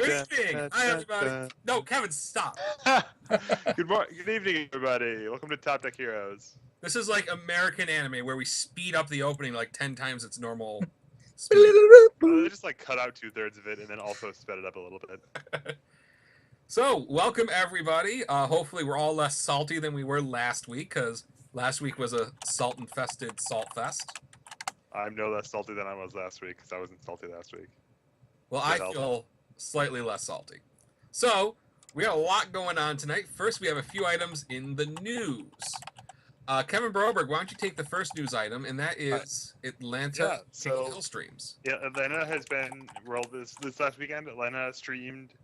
Good evening. Hi, everybody. No, Kevin, stop. Good evening, everybody. Welcome to Top Deck Heroes. This is like American anime where we speed up the opening like 10 times its normal speed. They just like cut out 2/3 of it and then also sped it up a little bit. So, welcome everybody. Hopefully, we're all less salty than we were last week because last week was a salt-infested salt fest. I'm no less salty than I was last week because I wasn't salty last week. Well, I feel slightly less salty. So, we got a lot going on tonight. First, we have a few items in the news. Kevin Broberg, why don't you take the first news item, and that is Atlanta taking Hill streams. Yeah, Atlanta has been, well, this last weekend, Atlanta streamed,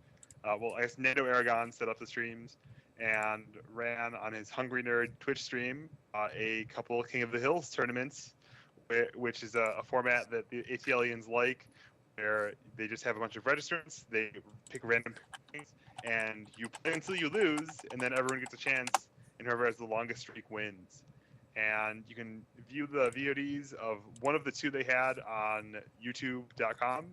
I guess Nando Aragon set up the streams and ran on his Hungry Nerd Twitch stream a couple King of the Hills tournaments, which is a format that the ATLians like, where they just have a bunch of registrants, they pick random things, and you play until you lose, and then everyone gets a chance, and whoever has the longest streak wins. And you can view the VODs of one of the two they had on YouTube.com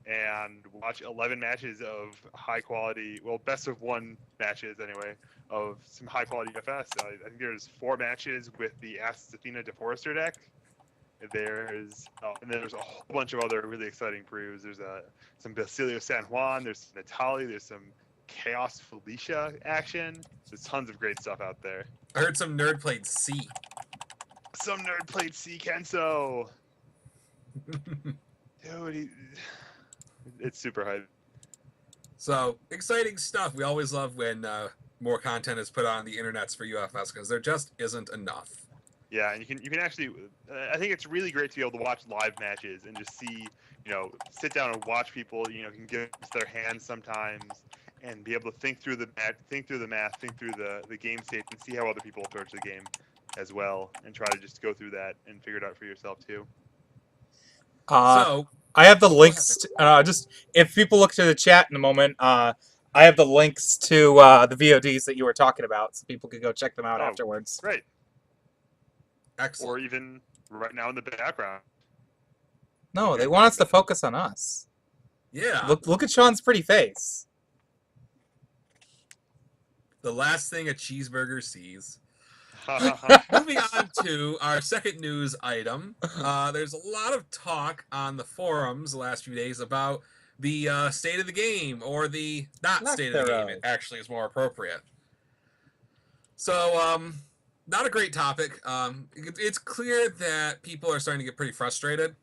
and watch 11 matches of high quality, well, best of one matches anyway, of some high quality FS. I think there's 4 matches with the Ask Athena DeForester deck. There's and then there's a whole bunch of other really exciting brews. There's some Basilio San Juan, there's Natali, there's some Chaos Felicia action. There's tons of great stuff out there. I heard some nerd played C. Some nerd played C Kenso. Dude, it's super hype. So, exciting stuff. We always love when more content is put on the internets for UFS because there just isn't enough. Yeah, and you can actually, I think it's really great to be able to watch live matches and just see, sit down and watch people, can give their hands sometimes and be able to think through the math, think through the game states and see how other people approach the game as well, and try to just go through that and figure it out for yourself too. I have the links. Just if people look to the chat in a moment, I have the links to the VODs that you were talking about, so people could go check them out afterwards. Great. Excellent. Or even right now in the background. No, they want us to focus on us. Yeah. Look at Sean's pretty face. The last thing a cheeseburger sees. Moving on to our second news item. There's a lot of talk on the forums the last few days about the state of the game, or the not state of the game. It actually is more appropriate. So, not a great topic. It's clear that people are starting to get pretty frustrated.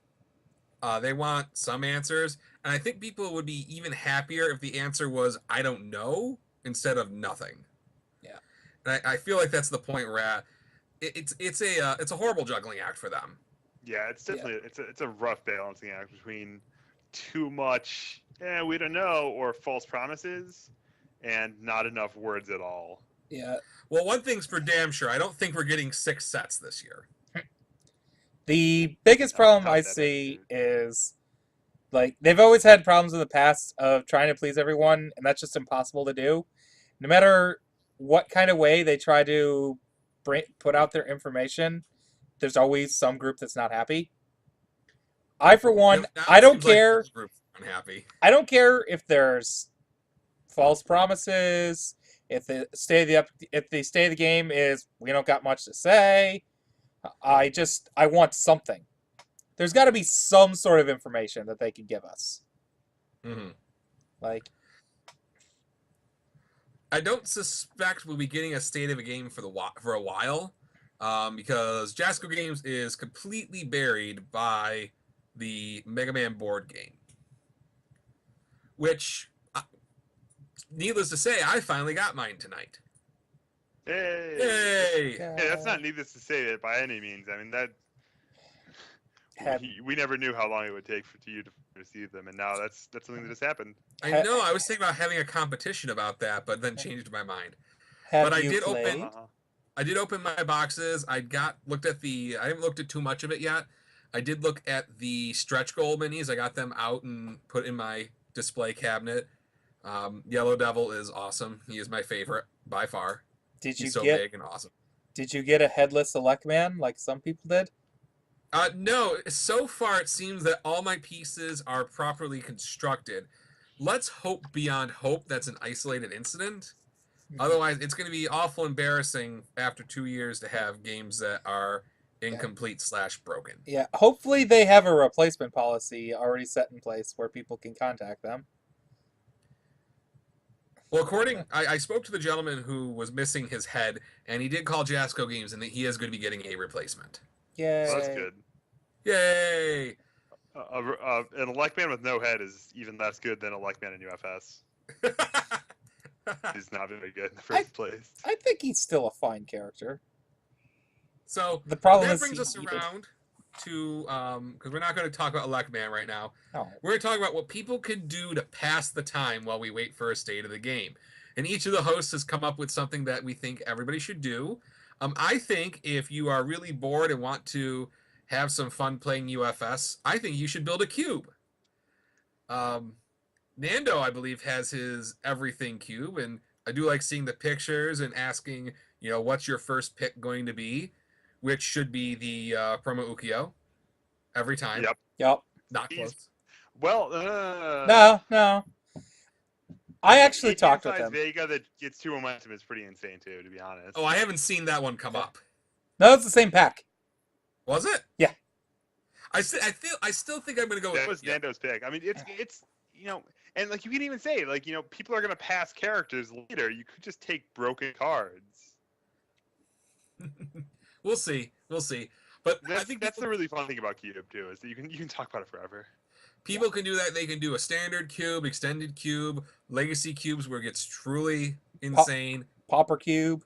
They want some answers, and I think people would be even happier if the answer was "I don't know" instead of nothing. Yeah, and I feel like that's the point we're at. It's a horrible juggling act for them. Yeah, it's definitely it's a rough balancing act between too much we don't know, or false promises, and not enough words at all. Yeah. Well, one thing's for damn sure. I don't think we're getting 6 sets this year. The biggest problem I see is, like, they've always had problems in the past of trying to please everyone, and that's just impossible to do. No matter what kind of way they try to put out their information, there's always some group that's not happy. I, for one, I don't care. Like unhappy. I don't care if there's false promises. If the state of the game is we don't got much to say, I want something. There's got to be some sort of information that they can give us. Mm-hmm. Like, I don't suspect we'll be getting a state of a game for a while, because Jasco Games is completely buried by the Mega Man board game, which, needless to say, I finally got mine tonight. Hey! Yeah, that's not needless to say that by any means. I mean, we never knew how long it would take for you to receive them, and now that's something that just happened. I know. I was thinking about having a competition about that, but then changed my mind. But I did open my boxes. I haven't looked at too much of it yet. I did look at the stretch goal minis. I got them out and put in my display cabinet. Yellow Devil is awesome. He is my favorite by far. He's so big and awesome. Did you get a headless Elect Man like some people did? No. So far, it seems that all my pieces are properly constructed. let's hope beyond hope that's an isolated incident. Otherwise, it's going to be awful embarrassing after 2 years to have games that are incomplete / broken. Yeah, hopefully they have a replacement policy already set in place where people can contact them. Well, I spoke to the gentleman who was missing his head, and he did call Jasco Games, and he is going to be getting a replacement. Yay. Well, that's good. Yay! An Electman with no head is even less good than Electman in UFS. He's not very good in the first place. I think he's still a fine character. So the problem that brings us around to because we're not going to talk about Electman right now. No. We're going to talk about what people can do to pass the time while we wait for a state of the game. And each of the hosts has come up with something that we think everybody should do. I think if you are really bored and want to have some fun playing UFS, I think you should build a cube. Nando, I believe, has his everything cube, and I do like seeing the pictures and asking, what's your first pick going to be, which should be the Promo Ukyo every time. Yep. Not close. Well, no. I actually talked with him. Vega that gets 2 momentum is pretty insane too, to be honest. Oh, I haven't seen that one come up. No, it's the same pack. Was it? Yeah. I still think I'm going to go with that was Nando's pick. I mean, it's and like you can even say people are going to pass characters later. You could just take broken cards. We'll see. But I think that's the really fun thing about Cube too, is that you can talk about it forever. People can do that. They can do a standard cube, extended cube, legacy cubes where it gets truly insane. Pauper cube.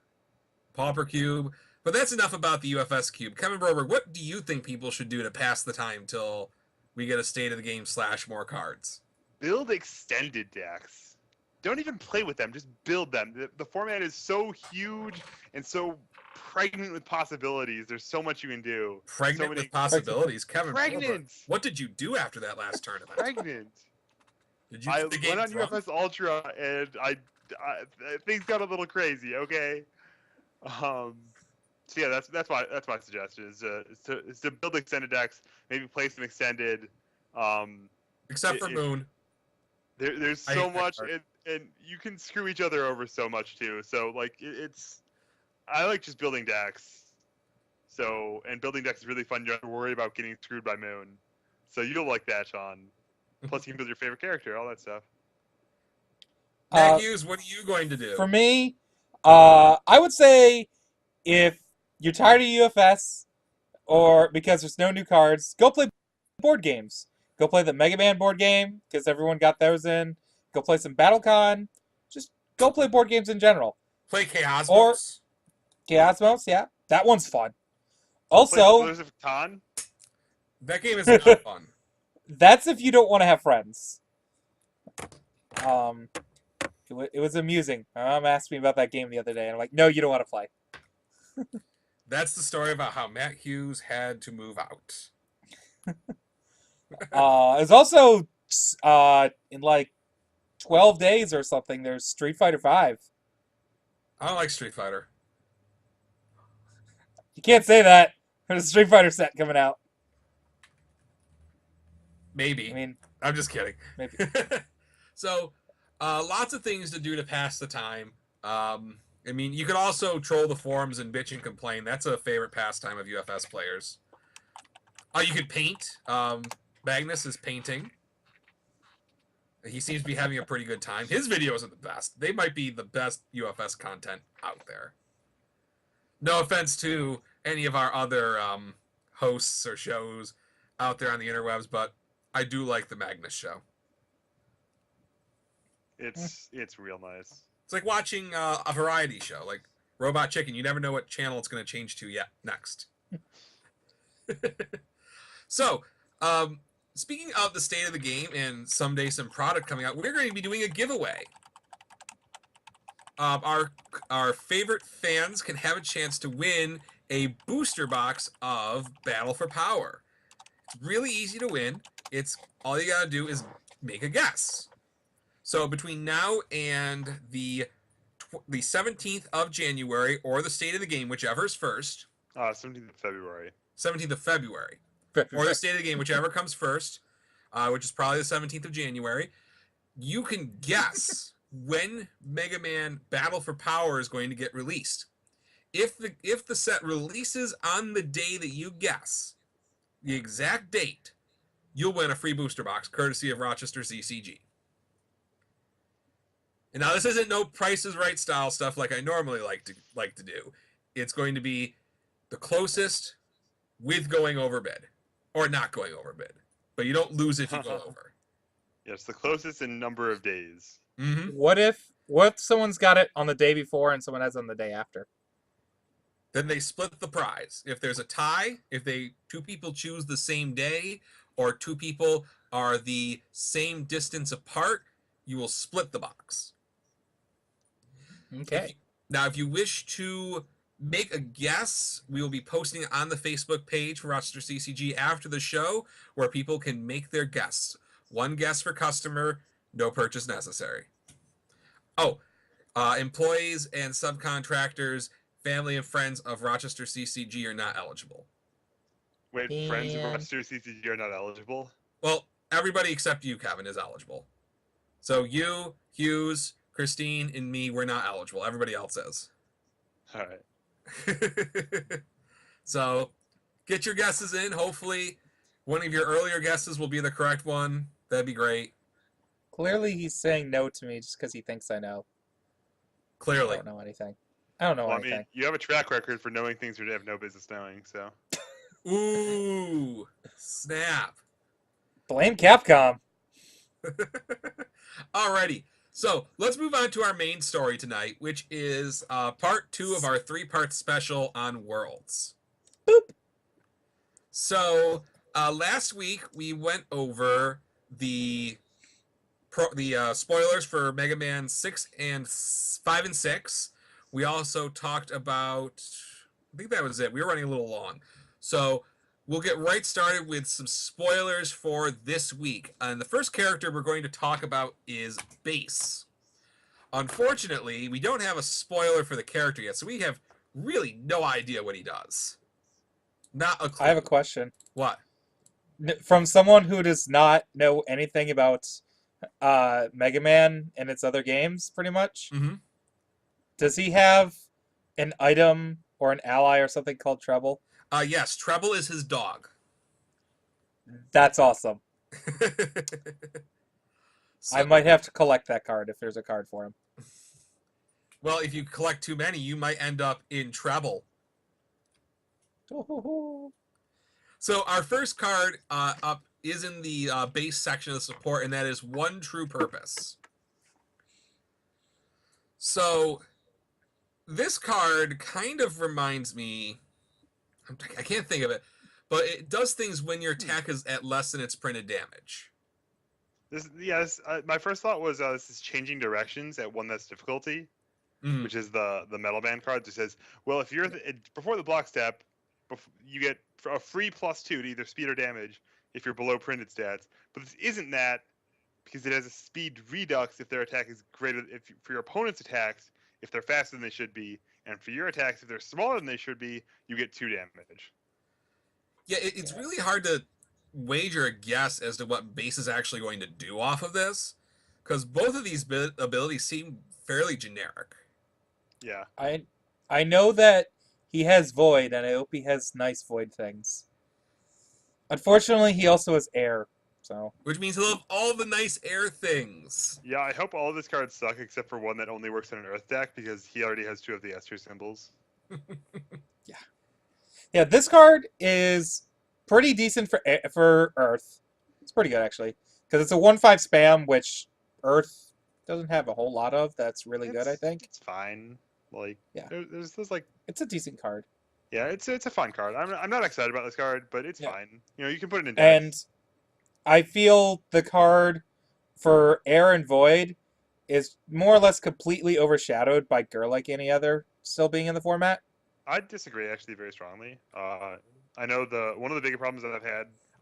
But that's enough about the UFS cube. Kevin Broberg, what do you think people should do to pass the time till we get a state of the game / more cards? Build extended decks. Don't even play with them. Just build them. The format is so huge and so pregnant with possibilities. There's so much you can do. Pregnant with possibilities, Kevin. Pregnant. What did you do after that last tournament? Pregnant. Did you? I went on UFS Ultra and I things got a little crazy. Okay. So yeah, that's my suggestion is to build extended decks. Maybe play some extended. Except for Moon. There's so much, and you can screw each other over so much too. So I like just building decks. And building decks is really fun. You don't have to worry about getting screwed by Moon. So you'll like that, Sean. Plus, you can build your favorite character, all that stuff. Matt Hughes, what are you going to do? For me, I would say if you're tired of UFS, or because there's no new cards, go play board games. Go play the Mega Man board game, because everyone got those in. Go play some BattleCon. Just go play board games in general. Play Chaosmos. Or Chaosmos, yeah. That one's fun. Also, that game is not fun. That's if you don't want to have friends. It was amusing. My mom asked me about that game the other day, and I'm like, no, you don't want to play. That's the story about how Matt Hughes had to move out. It's also in like 12 days or something. There's Street Fighter V. I don't like Street Fighter. You can't say that. There's a Street Fighter set coming out. Maybe. I mean, I'm just kidding. Maybe. So, lots of things to do to pass the time. I mean, you could also troll the forums and bitch and complain. That's a favorite pastime of UFS players. You could paint. Magnus is painting. He seems to be having a pretty good time. His videos are the best. They might be the best UFS content out there. No offense to any of our other hosts or shows out there on the interwebs, but I do like the Magnus show. It's real nice. It's like watching a variety show, like Robot Chicken. You never know what channel it's going to change to yet next. So, speaking of the state of the game and someday some product coming out, we're going to be doing a giveaway. Our favorite fans can have a chance to win a booster box of Battle for Power. It's really easy to win. It's all you got to do is make a guess. So between now and the 17th of January or the state of the game, whichever is first. 17th of February. 17th of February. Or the state of the game, whichever comes first, which is probably the 17th of January. you can guess when Mega Man Battle for Power is going to get released. If the set releases on the day that you guess, the exact date, you'll win a free booster box courtesy of Rochester CCG. And now this isn't no Price is Right style stuff like I normally like to do. It's going to be the closest with going over bid or not going over bid, but you don't lose if you go over. Yes, the closest in number of days. Mm-hmm. What if someone's got it on the day before and someone has it on the day after? Then they split the prize. If there's a tie, if two people choose the same day, or two people are the same distance apart, you will split the box. Okay. Now, if you wish to make a guess, we will be posting it on the Facebook page for Rochester CCG after the show, where people can make their guess. One guess per customer, no purchase necessary. Oh, employees and subcontractors, family and friends of Rochester CCG are not eligible. Wait, friends of Rochester CCG are not eligible? Well, everybody except you, Kevin, is eligible. So you, Hughes, Christine, and me, we're not eligible. Everybody else is. All right. So get your guesses in. Hopefully one of your earlier guesses will be the correct one. That'd be great. Clearly he's saying no to me just because he thinks I know. Clearly. I don't know anything. I don't know anything. I mean, you have a track record for knowing things you have no business knowing, so. Ooh, snap. Blame Capcom. Alrighty. So let's move on to our main story tonight, which is part 2 of our 3-part special on Worlds. Boop. So last week we went over the spoilers for Mega Man 5 and 6. We also talked about, I think that was it. We were running a little long. So we'll get right started with some spoilers for this week. And the first character we're going to talk about is Bass. Unfortunately, we don't have a spoiler for the character yet, so we have really no idea what he does. Not a clue. I have a question. What? From someone who does not know anything about Mega Man and its other games, pretty much. Mm-hmm. Does he have an item or an ally or something called Treble? Yes, Treble is his dog. That's awesome. So, I might have to collect that card if there's a card for him. Well, if you collect too many, you might end up in Treble. So our first card up is in the base section of the support, and that is One True Purpose. So this card kind of reminds me, I can't think of it, but it does things when your attack is at less than its printed damage. My first thought was this is changing directions at 1 that's difficulty, which is the Metal Band card that says, well, if you're before the block step, you get a free +2 to either speed or damage if you're below printed stats. But this isn't that, because it has a speed redux if their attack is greater. For your opponent's attacks, if they're faster than they should be, and for your attacks, if they're smaller than they should be, you get 2 damage. Yeah, it's really hard to wager a guess as to what Bass is actually going to do off of this, because both of these abilities seem fairly generic. Yeah. I know that he has Void, and I hope he has nice Void things. Unfortunately, he also has Air, so. Which means he'll have all the nice air things. Yeah, I hope all of his cards suck except for one that only works in an Earth deck, because he already has 2 of the S tier symbols. Yeah, this card is pretty decent for Earth. It's pretty good, actually. Because it's a 1/5 spam, which Earth doesn't have a whole lot of. That's really good, I think. It's fine. Like, yeah. There's like... It's a decent card. Yeah, it's a fun card. I'm not excited about this card, but it's fine. You know, you can put it in decks. And I feel the card for Air and Void is more or less completely overshadowed by Girl Like Any Other still being in the format. I disagree, actually, very strongly. I know one of the bigger problems that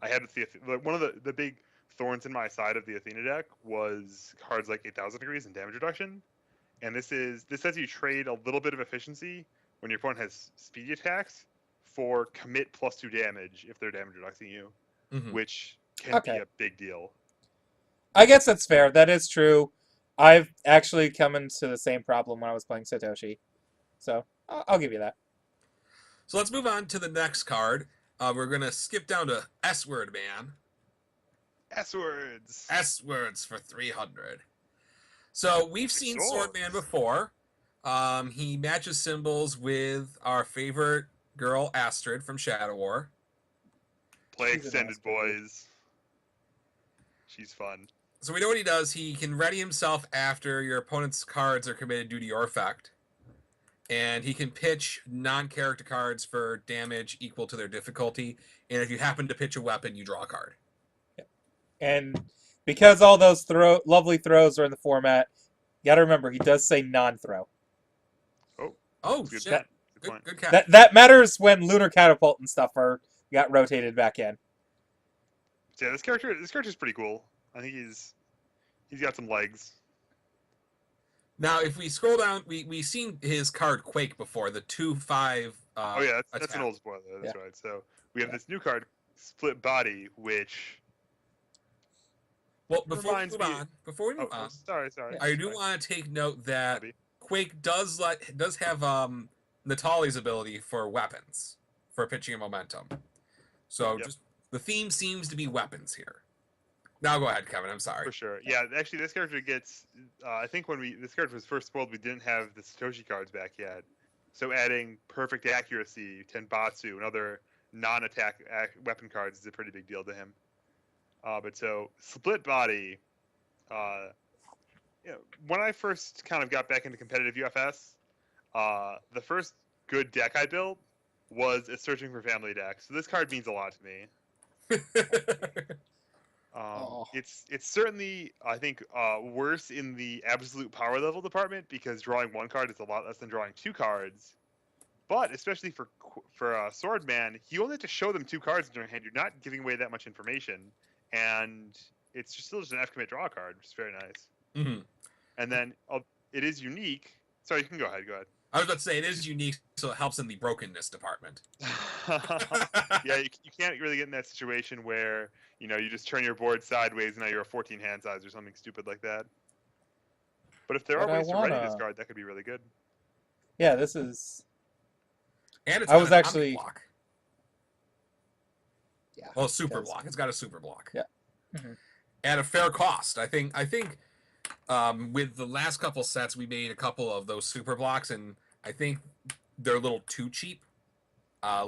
I had with one of the big thorns in my side of the Athena deck was cards like 8,000 Degrees and damage reduction. And this lets you trade a little bit of efficiency when your opponent has speedy attacks for commit +2 damage if they're damage reducing you, which can be a big deal. I guess that's fair. That is true. I've actually come into the same problem when I was playing Satoshi. So, I'll give you that. So let's move on to the next card. We're going to skip down to S-Word Man. S-Words. S-Words for 300. So we've seen Swordman before. He matches symbols with our favorite girl, Astrid, from Shadow War. Play Extended Boys. She's fun. So we know what he does. He can ready himself after your opponent's cards are committed due to your effect. And he can pitch non-character cards for damage equal to their difficulty. And if you happen to pitch a weapon, you draw a card. And because all those lovely throws are in the format, you gotta remember, he does say non-throw. Oh, shit. Good catch. That matters when Lunar Catapult and stuff got rotated back in. Yeah, this character's pretty cool. I think he's got some legs. Now, if we scroll down, we've seen his card Quake before, the 2/5. Oh yeah, that's an old spoiler. That's right. So we have this new card, Split Body, which. Well, before we move on, sorry. I do want to take note that Quake does have Natali's ability for weapons, for pitching and momentum. So just the theme seems to be weapons here. Now go ahead, Kevin. I'm sorry. For sure. Yeah, actually, this character gets. I think when this character was first spoiled, we didn't have the Satoshi cards back yet. So adding perfect accuracy, Tenbatsu, and other non-attack weapon cards is a pretty big deal to him. But so Split Body. When I first kind of got back into competitive UFS, the first good deck I built was a Searching for Family deck. So this card means a lot to me. It's certainly, I think, worse in the absolute power level department because drawing one card is a lot less than drawing two cards. But especially for Swordman, you only have to show them two cards in your hand. You're not giving away that much information, and it's still just an F commit draw card, which is very nice. Mm-hmm. And then it is unique. Sorry, you can go ahead. I was about to say it is unique, so it helps in the brokenness department. Yeah, you can't really get in that situation where you just turn your board sideways and now you're a 14 hand size or something stupid like that. But if there are ways to ready this card, that could be really good. Yeah, this is. And it's block. Yeah. Well, super block. It's got a super block. Yeah. Mm-hmm. At a fair cost, I think. With the last couple sets, we made a couple of those super blocks, and I think they're a little too cheap.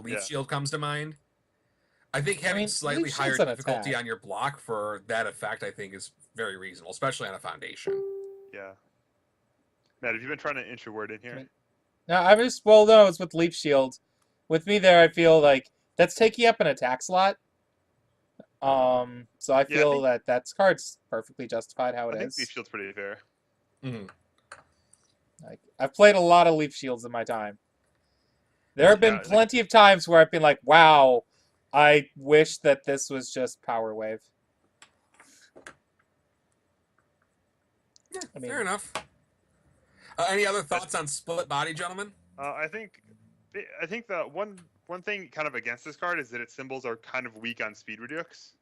Leaf Shield comes to mind. I think having slightly higher difficulty on your block for that effect, I think, is very reasonable, especially on a foundation. Yeah. Matt, have you been trying to inch a word in here? No, I'm just, no, it's with Leaf Shield. With me there, I feel like that's taking up an attack slot. So I feel that card's perfectly justified how it is. I think Leaf Shield's pretty fair. Mm-hmm. Like, I've played a lot of Leaf Shields in my time. There have been plenty of times where I've been like, wow, I wish that this was just Power Wave. Yeah, fair enough. Any other thoughts on Split Body, gentlemen? I think the one thing kind of against this card is that its symbols are kind of weak on speed redux.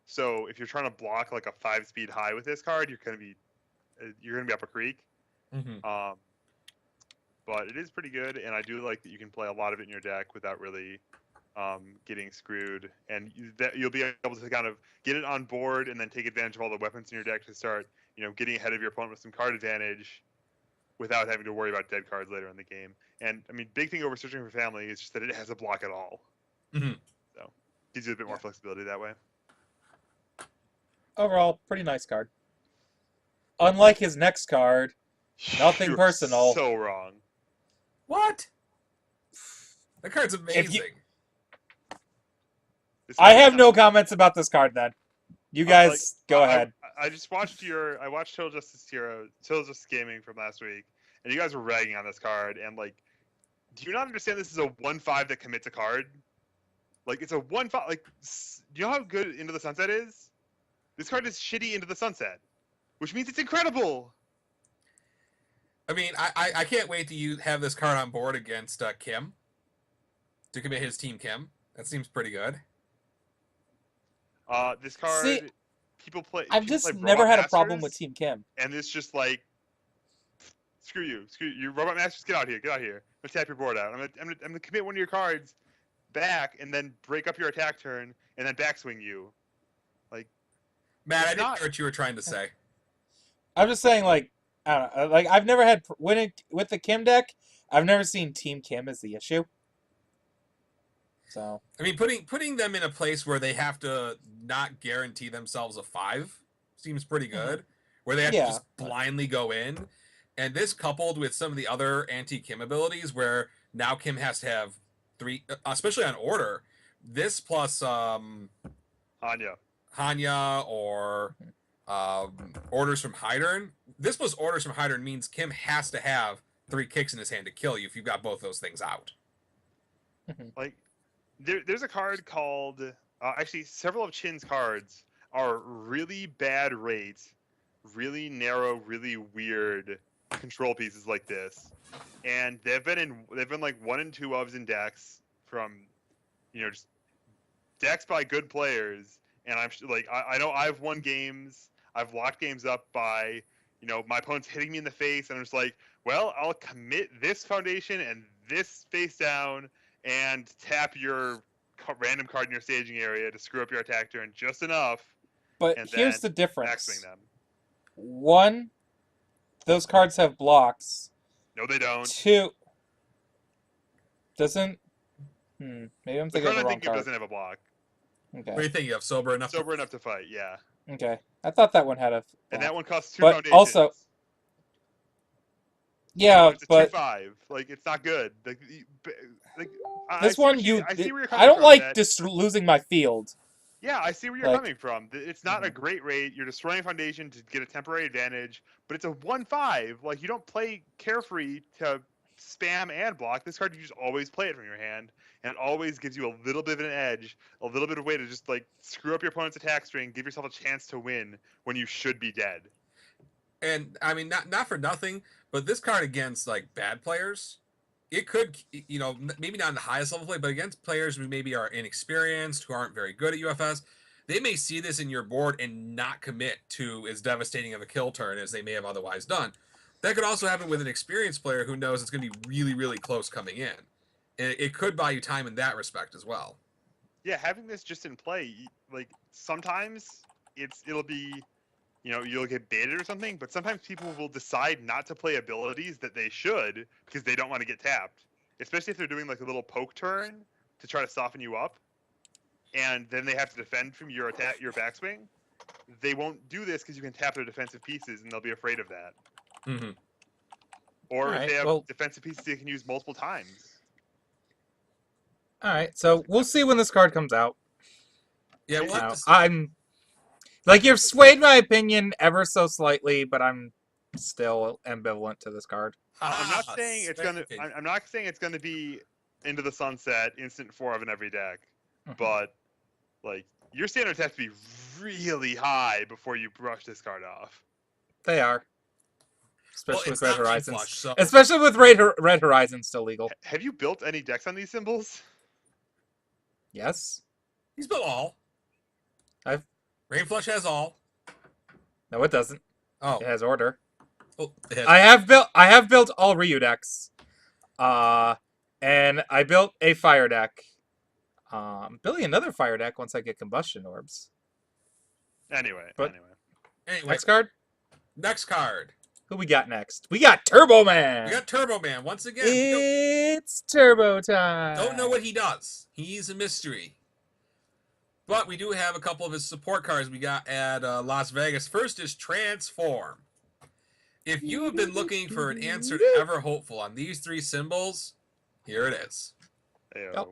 So if you're trying to block like a 5-speed high with this card, you're gonna be up a creek. Mm-hmm. But it is pretty good, and I do like that you can play a lot of it in your deck without really getting screwed, and you'll be able to kind of get it on board and then take advantage of all the weapons in your deck to start, getting ahead of your opponent with some card advantage without having to worry about dead cards later in the game. And I mean, big thing over Searching for Family is just that it has a block at all. Mm-hmm. So gives you a bit more flexibility that way. Overall, pretty nice card. Unlike his next card, nothing personal. So wrong. What? That card's amazing. I have no comments about this card then. You guys go ahead. I watched Total Justice Gaming from last week, and you guys were ragging on this card, and do you not understand this is a 1/5 that commits a card? It's a 1/5. Do you know how good Into the Sunset is? This card is shitty Into the Sunset, which means it's incredible. I mean, I can't wait to have this card on board against Kim. To commit his team Kim. That seems pretty good. This card people play. I've people just play never Robot had a problem with Masters, Team Kim. and it's just like, screw you, Robot Masters, get out here. I'm gonna tap your board out. I'm gonna commit one of your cards back, and then break up your attack turn, and then backswing you. Like, Matt, I it's didn't not- hear what you were trying to say. I'm just saying, like, I don't know, like I've never had with the Kim deck. I've never seen Team Kim as the issue. So I mean, putting them in a place where they have to not guarantee themselves a 5 seems pretty good. Where they have to Yeah. just blindly go in, and this coupled with some of the other anti-Kim abilities, where now Kim has to have 3, especially on order. This plus Hanya or orders from Hydern. This plus orders from Hydern means Kim has to have 3 kicks in his hand to kill you if you've got both those things out. Like, there's a card called actually several of Chin's cards are really bad rates, really narrow, really weird control pieces like this, and they've been like 1 and 2 ofs in decks from, just decks by good players, and I'm like I know I've won games, I've locked games up by my opponent's hitting me in the face, and I'm just like, well, I'll commit this foundation and this face down and tap your random card in your staging area to screw up your attack turn just enough. But and here's the then difference. backswing them. 1, those cards have blocks. No, they don't. 2, doesn't. Maybe I'm The thinking of card the I wrong think of card. doesn't have a block. What do Okay. you think? You have sober enough? Sober enough to fight, yeah. Okay. I thought that one had a. And that one costs 2 But foundations. also- Yeah, It's a but 2/5. Like, it's not good. Like, this I one see you. where you're I coming don't from, like that- just losing my field. Yeah, I see where you're Like- coming from. It's not a great rate. You're destroying a foundation to get a temporary advantage, but it's a 1/5. Like, you don't play carefree to spam and block. This card, you just always play it from your hand, and it always gives you a little bit of an edge, a little bit of way to just like screw up your opponent's attack string, give yourself a chance to win when you should be dead. And I mean, not for nothing, but this card against like bad players, it could, maybe not in the highest level play, but against players who maybe are inexperienced, who aren't very good at UFS, they may see this in your board and not commit to as devastating of a kill turn as they may have otherwise done. That could also happen with an experienced player who knows it's going to be really, really close coming in. And it could buy you time in that respect as well. Yeah, having this just in play, like sometimes it'll be, you'll get baited or something, but sometimes people will decide not to play abilities that they should because they don't want to get tapped. Especially if they're doing like a little poke turn to try to soften you up, and then they have to defend from your backswing. They won't do this because you can tap their defensive pieces, and they'll be afraid of that. Mm-hmm. Or Alright, if they have well- defensive pieces they can use multiple times. All right, so we'll see when this card comes out. Yeah, we'll have Now, to see. I'm like you've swayed my opinion ever so slightly, but I'm still ambivalent to this card. I'm not saying it's gonna. Okay. I'm not saying it's gonna be into the sunset, instant 4 of in every deck, Mhm. but like your standards have to be really high before you brush this card off. They are, Well, especially it's with Red not Team Horizons. Flush, so Especially with Red Horizons still legal. Have you built any decks on these symbols? Yes. he's built all. I've- Rainflush has all. No, it doesn't. Oh, It has order. it has- I have built all Ryu decks. And I built a fire deck. I'm building another fire deck once I get combustion orbs. Anyway. anyway, Next card? next card. Who we got next? We got Turbo Man. We got Turbo Man once again. We It's Turbo time. don't know what he does. He's a mystery. But we do have a couple of his support cards we got at Las Vegas. First is Transform. If you have been looking for an answer to Ever Hopeful on these 3 symbols, here it is. Ayo. Yep.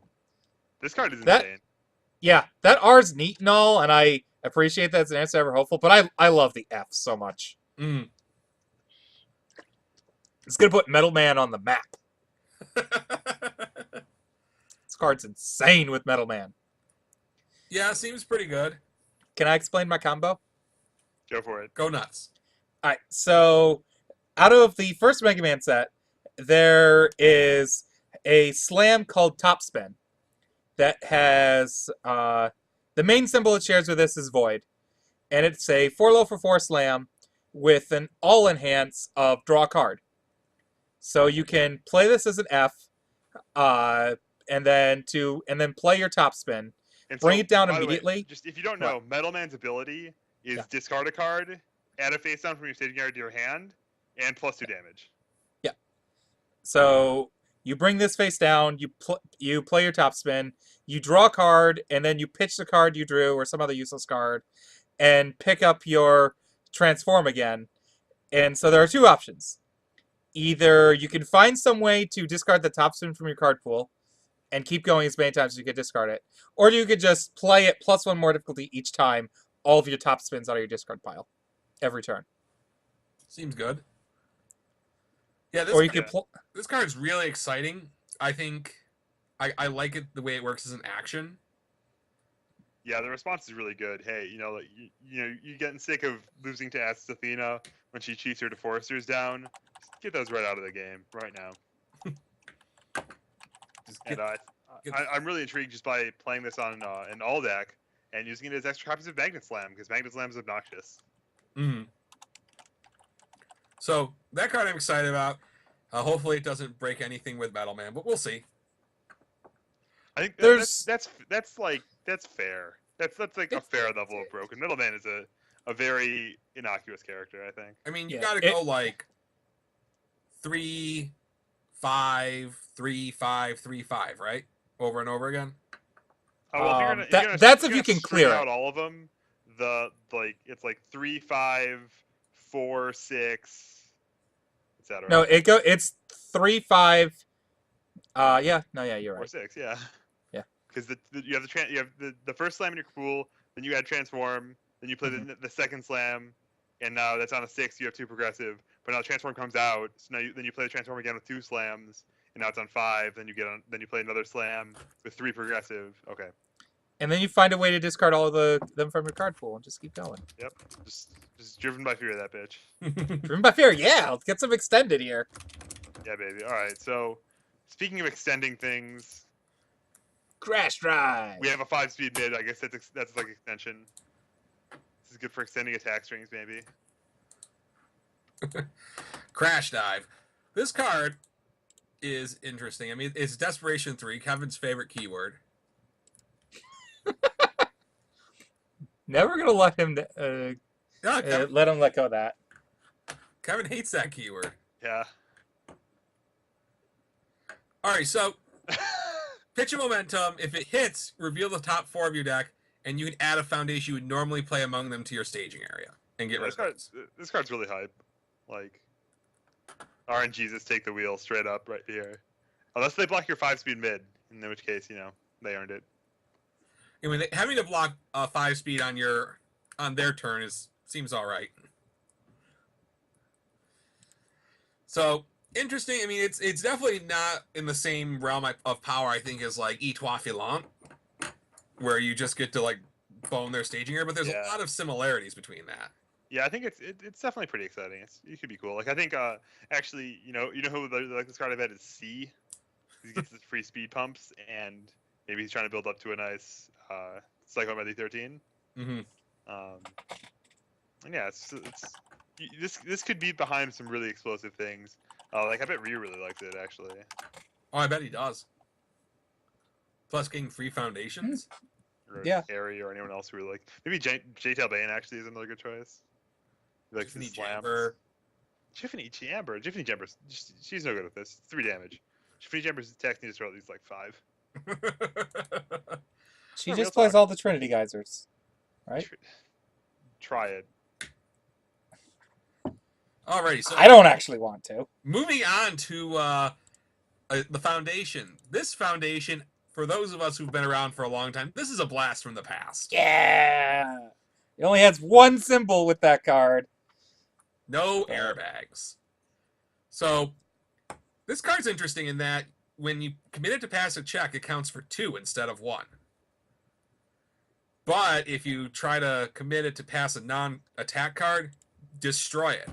This card is That- insane. Yeah, that R's neat and all, and I appreciate that it's an answer ever hopeful, but I love the F so much. Mm. It's gonna put Metal Man on the map. This card's insane with Metal Man. Yeah, seems pretty good. Can I explain my combo? Go for it. Go nuts. Alright, so out of the first Mega Man set, there is a slam called Top Spin that has the main symbol it shares with this is Void. and it's a 4 low for 4 slam with an all enhance of draw a card. So you can play this as an F, and then play your top spin, bring it down immediately. Way, just if you don't know, Metal Man's ability is discard a card, add a face down from your staging area to your hand, and +2 damage. Yeah. So you bring this face down, you play your top spin, you draw a card, and then you pitch the card you drew or some other useless card, and pick up your transform again. And so there are 2 options. Either you can find some way to discard the top spin from your card pool and keep going as many times as you can discard it, or you could just play it +1 more difficulty each time, all of your top spins out of your discard pile, every turn. Seems good. Yeah, this card's really exciting. I think I like it the way it works as an action. Yeah, the response is really good. Hey, you're getting sick of losing to Estus Athena when she cheats her Deforesters down. Just get those right out of the game right now. I'm really intrigued just by playing this on an all deck and using it as extra copies of Magnet Slam, because Magnet Slam is obnoxious. Mm-hmm. So that card I'm excited about. Hopefully it doesn't break anything with Metal Man, but we'll see. I think that's fair. That's like a fair level of broken. Metal Man is a very innocuous character, I think. I mean, you gotta go like 3, 5, 3, 5, 3, 5, right? Over and over again. Oh, well, that's if you can clear out all of them. It's like 3, 5, 4, 6. No, it's 3, 5. You're right. 4, 6, yeah. Yeah. Because you have the first slam in your pool, then you add transform, then you play the second slam, and now that's on a 6. You have 2 progressive, but now transform comes out, so then you play the transform again with 2 slams, and now it's on 5. Then you play another slam with 3 progressive. Okay. And then you find a way to discard all of them from your card pool and just keep going. Yep. Just driven by fear, that bitch. Driven by fear, yeah. Let's get some extended here. Yeah, baby. All right. So, speaking of extending things, Crash Drive. We have a 5-speed mid. I guess that's like extension. This is good for extending attack strings, maybe. Crash Dive. This card is interesting. I mean, it's Desperation 3, Kevin's favorite keyword. Never gonna let him let go of that. Kevin hates that keyword. Yeah. All right, so pitch a momentum. If it hits, reveal the top 4 of your deck, and you can add a foundation you would normally play among them to your staging area and get rid of it. This card's really hype. Like, RNGesus take the wheel straight up right here. Unless they block your 5-speed mid, in which case, they earned it. I mean, having to block a 5-speed on their turn seems all right. So interesting. I mean, it's definitely not in the same realm of power, I think, as like Etoile Filante, where you just get to like bone their staging area. But there's a lot of similarities between that. Yeah, I think it's definitely pretty exciting. It could be cool. Like, I think actually, who like this card I've had is C. He gets the free speed pumps, and maybe he's trying to build up to a nice Cyclone by D13. Mm-hmm. And yeah, this could be behind some really explosive things. Like, I bet Ryu really likes it, actually. Oh, I bet he does. Plus getting free foundations. Or Harry or anyone else who really like. Maybe J-Tail Bane actually is another good choice. Like Tiffany Jamber. Tiffany Jamber, she's no good at this. 3 damage. Tiffany Jamber's attacks need to throw at least like 5. She just plays all the Trinity Geysers, right? Try it. Alrighty, so I don't actually want to. Moving on to the foundation. This foundation, for those of us who've been around for a long time, this is a blast from the past. Yeah! It only has 1 symbol with that card. No airbags. So, this card's interesting in that when you commit it to pass a check, it counts for 2 instead of 1. But if you try to commit it to pass a non-attack card, destroy it.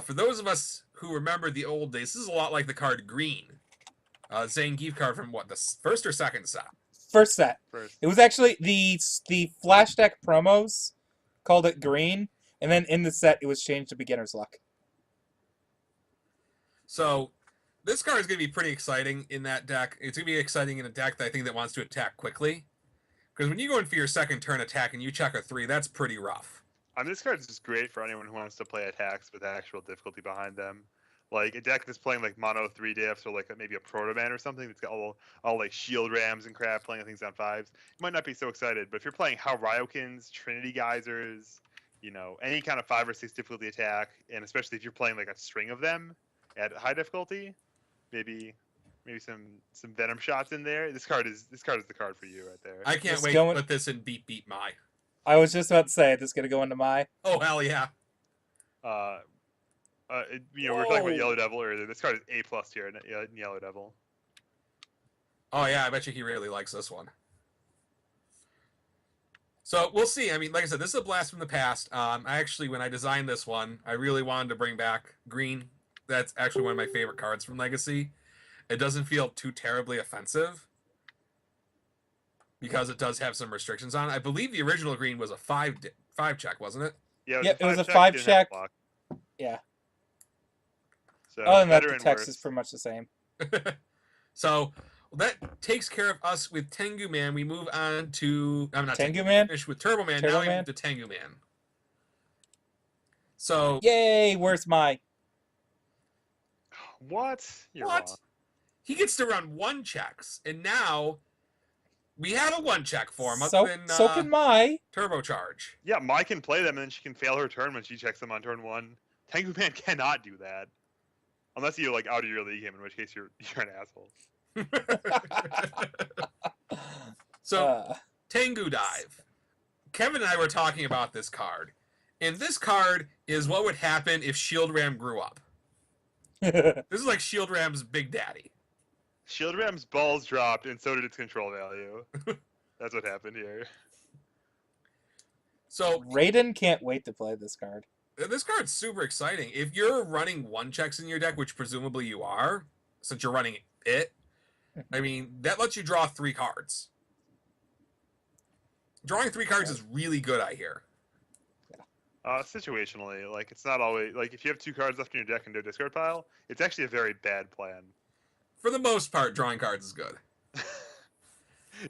For those of us who remember the old days, this is a lot like the card Green. Zangief card from what, the first or second set? First set. It was actually the Flash deck promos called it green, and then in the set it was changed to beginner's luck. So this card is going to be pretty exciting in that deck. It's going to be exciting in a deck that I think that wants to attack quickly. Because when you go in for your second turn attack and you check a 3, that's pretty rough. This card is just great for anyone who wants to play attacks with actual difficulty behind them. Like a deck that's playing like mono 3 diffs or like maybe a Proto-Man or something that's got all like shield rams and crap playing things on 5s. You might not be so excited, but if you're playing Hao Ryokins, Trinity Geysers, any kind of 5 or 6 difficulty attack, and especially if you're playing like a string of them at high difficulty, maybe some venom shots in there. This card is the card for you right there. I can't wait to put this in beat my. I was just about to say, this is going to go into my. Oh, hell yeah. We were talking about Yellow Devil earlier. This card is A+ tier in Yellow Devil. Oh, yeah, I bet you he really likes this one. So, we'll see. I mean, like I said, this is a blast from the past. When I designed this one, I really wanted to bring back green. That's actually one of my favorite cards from Legacy. It doesn't feel too terribly offensive because it does have some restrictions on it. I believe the original green was a 5 check, wasn't it? Yeah, it was a 5 check. Yeah. So, other than that, the text is pretty much the same. So that takes care of us with Tengu Man. We move on to Tengu Man. Finish with Turbo Man. Now we move to Tengu Man. So yay! Where's my? What? You're what? Wrong. He gets to run 1 checks, and now we have a 1 check for him. So can my Turbocharge. Yeah, Mai can play them, and then she can fail her turn when she checks them on turn 1. Tengu Man cannot do that. Unless you out of your league him, in which case you're an asshole. So Tengu Dive. Kevin and I were talking about this card. And this card is what would happen if Shield Ram grew up. This is like Shield Ram's big daddy. Shield Ram's balls dropped, and so did its control value. That's what happened here. So Raiden can't wait to play this card. This card's super exciting. If you're running 1 checks in your deck, which presumably you are, since you're running it, I mean, that lets you draw 3 cards. Drawing 3 cards is really good, I hear. Situationally, it's not always if you have 2 cards left in your deck and no discard pile, it's actually a very bad plan. For the most part, drawing cards is good.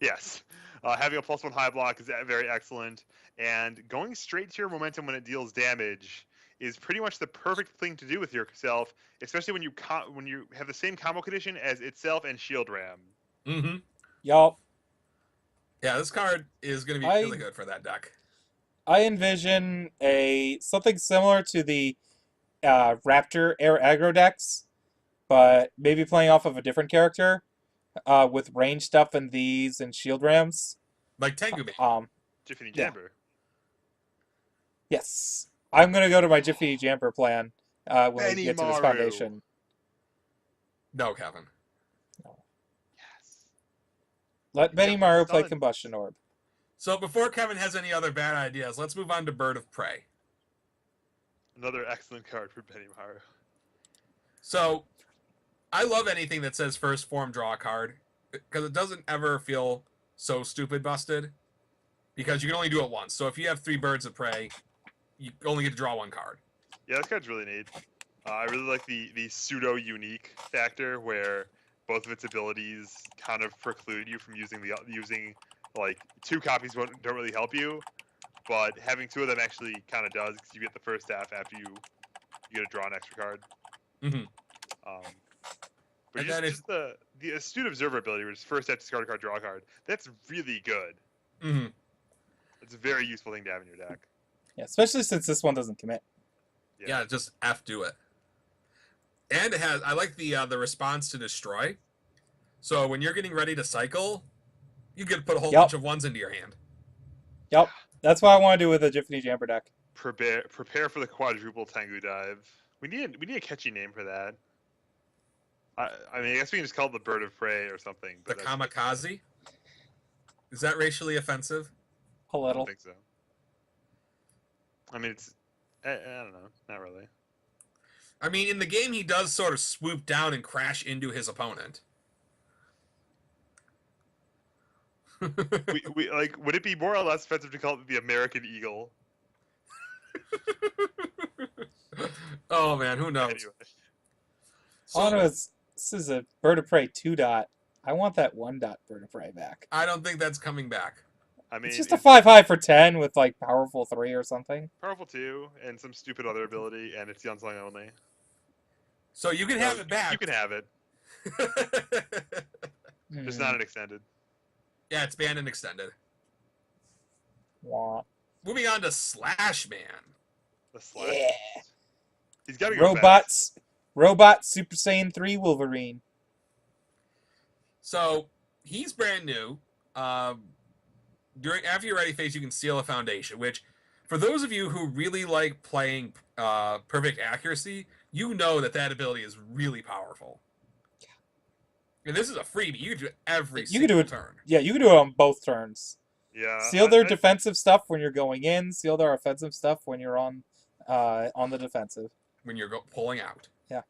Yes. Having a +1 high block is very excellent, and going straight to your momentum when it deals damage is pretty much the perfect thing to do with yourself, especially when you have the same combo condition as itself and Shield Ram. Mm-hmm. Yup. Yeah, this card is going to be really good for that deck. I envision something similar to the Raptor Air Aggro decks, but maybe playing off of a different character. With range stuff and these and shield rams. Like Tengu Man. Jiffy Jamper. Yes. I'm going to go to my Jiffy Jamper plan when we get to this foundation. No, Kevin. No. Yes. Let Benny Maru play Combustion Orb. So before Kevin has any other bad ideas, let's move on to Bird of Prey. Another excellent card for Benny Maru. So I love anything that says first form draw a card, because it doesn't ever feel so stupid busted, because you can only do it once. So if you have 3 Birds of Prey, you only get to draw 1 card. Yeah, this card's really neat. I really like the pseudo-unique factor, where both of its abilities kind of preclude you from using 2 copies don't really help you, but having 2 of them actually kind of does, because you get the first half after you get to draw an extra card. Mm-hmm. But just the Astute Observer ability, which is first have to discard a card, draw a card, that's really good. Mm-hmm. It's a very useful thing to have in your deck. Yeah, especially since this one doesn't commit. Yeah, just do it. And it has, I like the response to destroy. So when you're getting ready to cycle, you get to put a whole bunch of 1s into your hand. Yep, that's what I want to do with a Jiffy Jamper deck. Prepare for the quadruple Tengu Dive. We need a catchy name for that. I mean, I guess we can just call it the Bird of Prey or something. The Kamikaze? Is that racially offensive? A little. I don't think so. I mean, I don't know. Not really. I mean, in the game, he does sort of swoop down and crash into his opponent. Would it be more or less offensive to call it the American Eagle? Oh man, who knows? Anyway. So, this is a Bird of Prey 2 dot. I want that 1 dot Bird of Prey back. I don't think that's coming back. I mean, it's just a 5 high for 10 with like powerful 3 or something. Powerful 2 and some stupid other ability, and it's Gunsling only. So you can have it back. You can have it. Just not an extended. Yeah, it's banned and extended. Wah. Moving on to Slash Man. The Slash. Yeah. He's got to go Robots. Robot Super Saiyan 3 Wolverine. So he's brand new. After your ready phase, you can seal a foundation, which, for those of you who really like playing perfect accuracy, you know that ability is really powerful. Yeah. And this is a freebie. You can do it every single turn. Yeah, you can do it on both turns. Yeah. Seal their defensive stuff when you're going in. Seal their offensive stuff when you're on the defensive. When you're pulling out. Yeah.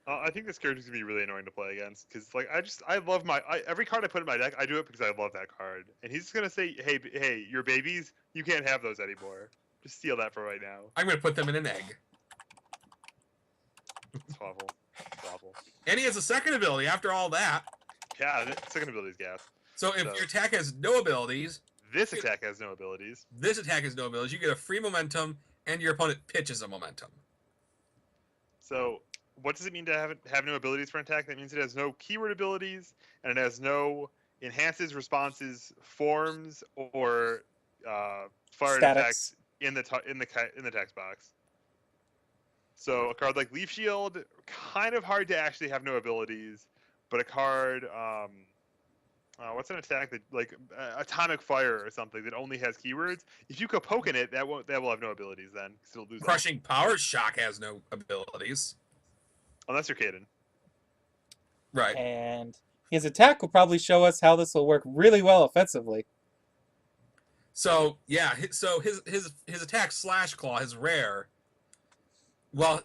I think this character's gonna be really annoying to play against because, like, I love every card I put in my deck. I do it because I love that card, and he's just gonna say, "Hey, your babies, you can't have those anymore. Just steal that for right now." I'm gonna put them in an egg. It's awful. It's awful. And he has a second ability after all that. Yeah, the second ability is gas. So if your attack has no abilities, this attack has no abilities. This attack has no abilities. You get a free momentum, and your opponent pitches a momentum. So what does it mean to have no abilities for an attack? That means it has no keyword abilities, and it has no enhances, responses, forms, or fire attacks in the text box. So a card like Leaf Shield, kind of hard to actually have no abilities, but a card, what's an attack that, like, Atomic Fire or something that only has keywords? If you go poke in it, that will have no abilities then. It'll lose. Crushing Power Shock has no abilities. Unless you're Caden. Right. And his attack will probably show us how this will work really well offensively. So yeah, so his attack Slash Claw, his rare, while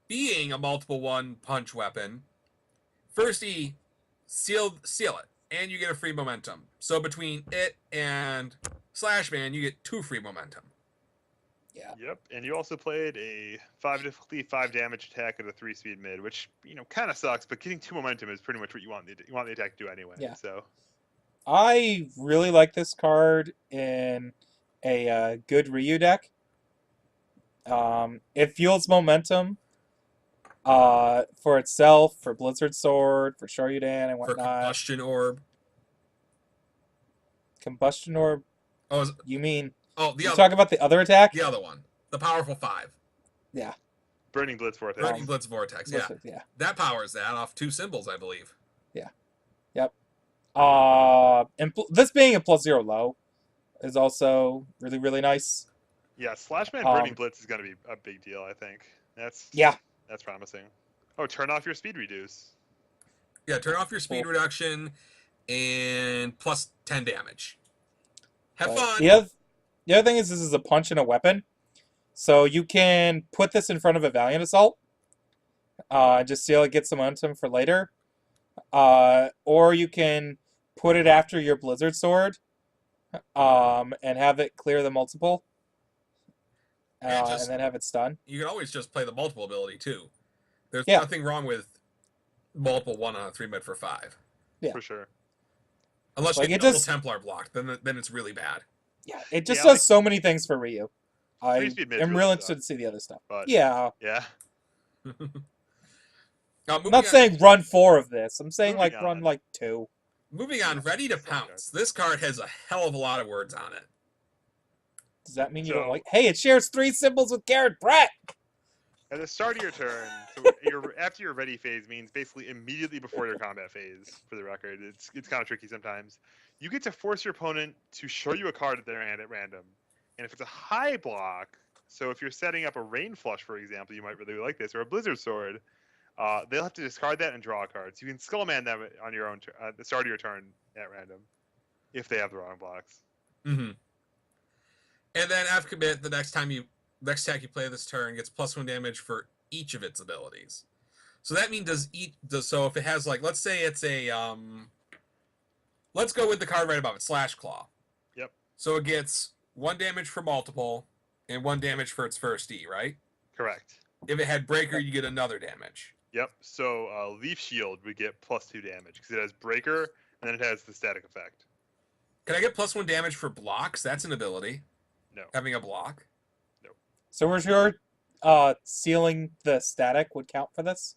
being a multiple one punch weapon, first he seal it, and you get a free momentum. So between it and Slash Man, you get 2 free momentum. Yeah. Yep, and you also played a 5 difficulty, 5 damage attack at a 3-speed mid, which, you know, kind of sucks. But getting 2 momentum is pretty much what you want the attack to do anyway. Yeah. So I really like this card in a good Ryu deck. It fuels momentum for itself, for Blizzard Sword, for Shoryudan and whatnot. For Combustion Orb. Combustion Orb? Oh, you mean... Oh, you talk about the other attack? The other one. The powerful 5. Yeah. Burning Blitz Vortex. Burning Blitz Vortex, yeah. That powers that off 2 symbols, I believe. Yeah. Yep. And this being a +0 low is also really, really nice. Yeah, Slashman Burning Blitz is going to be a big deal, I think. That's promising. Oh, turn off your speed reduce. Yeah, turn off your speed reduction and plus 10 damage. Have fun. The other thing is this is a punch and a weapon. So you can put this in front of a Valiant Assault. Just see how it gets some momentum for later. Or you can put it after your Blizzard Sword and have it clear the multiple. And then have it stun. You can always just play the multiple ability too. There's nothing wrong with multiple 1 on a 3 mid for 5. Yeah. For sure. Unless you get double Templar blocked, then it's really bad. Yeah, it just does so many things for Ryu. I am real interested to see the other stuff. But, yeah. I'm not saying run 4 of this. I'm saying run 2. Moving on, Ready to Pounce. This card has a hell of a lot of words on it. Does that mean you don't like? Hey, it shares 3 symbols with Garrett Brett. At the start of your turn, so after your ready phase means basically immediately before your combat phase. For the record, it's kind of tricky sometimes. You get to force your opponent to show you a card at their hand at random, and if it's a high block, so if you're setting up a Rain Flush, for example, you might really like this, or a Blizzard Sword, they'll have to discard that and draw a card. So you can Skullman them on your own at the start of your turn at random, if they have the wrong blocks. Mm-hmm. And then after commit, the next attack you play this turn gets +1 damage for each of its abilities. So that means so if it has let's say it's a let's go with the card right above it, Slash Claw. Yep. So it gets 1 damage for multiple, And 1 damage for its first E, right? Correct. If it had Breaker, you get another damage. Yep. So Leaf Shield would get +2 damage because it has Breaker and then it has the static effect. Can I get +1 damage for blocks? That's an ability. No. Having a block. No. So we're sure sealing the static would count for this?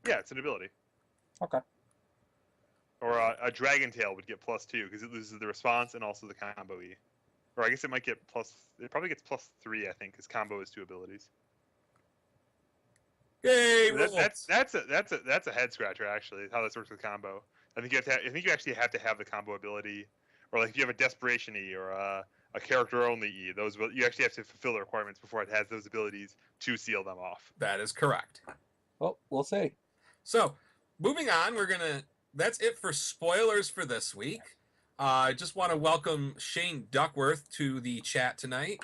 Yeah, it's an ability. Okay. Or a Dragon Tail would get +2 because it loses the response and also the combo E. Or I guess it might get it probably gets +3, I think, because combo is 2 abilities. Yay! That's a head scratcher actually. How this works with combo. I think you actually have to have the combo ability, or like if you have a desperation E or a character only E. You actually have to fulfill the requirements before it has those abilities to seal them off. That is correct. Well, we'll see. So, moving on, that's it for spoilers for this week. I just want to welcome Shane Duckworth to the chat tonight.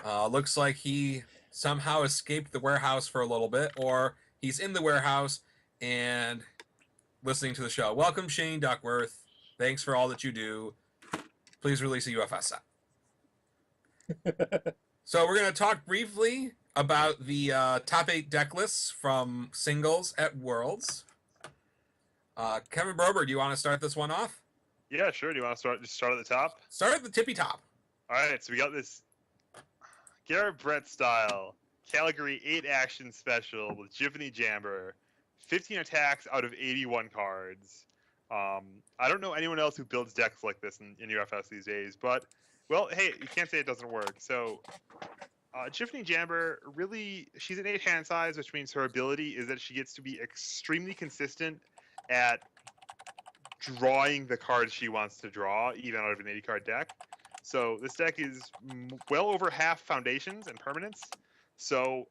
Looks like he somehow escaped the warehouse for a little bit, or he's in the warehouse and listening to the show. Welcome, Shane Duckworth. Thanks for all that you do. Please release a UFS set. So we're going to talk briefly about the top 8 deck lists from singles at Worlds. Kevin Brober, do you want to start this one off? Yeah, sure. Do you want to start at the top? Start at the tippy top. All right, so we got this Garrett Brett style Calgary 8 action special with Jiffany Jambor, 15 attacks out of 81 cards. I don't know anyone else who builds decks like this in UFS these days, but well, hey, you can't say it doesn't work. So Jiffany Jambor, really, she's an 8 hand size, which means her ability is that she gets to be extremely consistent at drawing the cards she wants to draw, even out of an 80 card deck. So this deck is well over half foundations and permanents. So,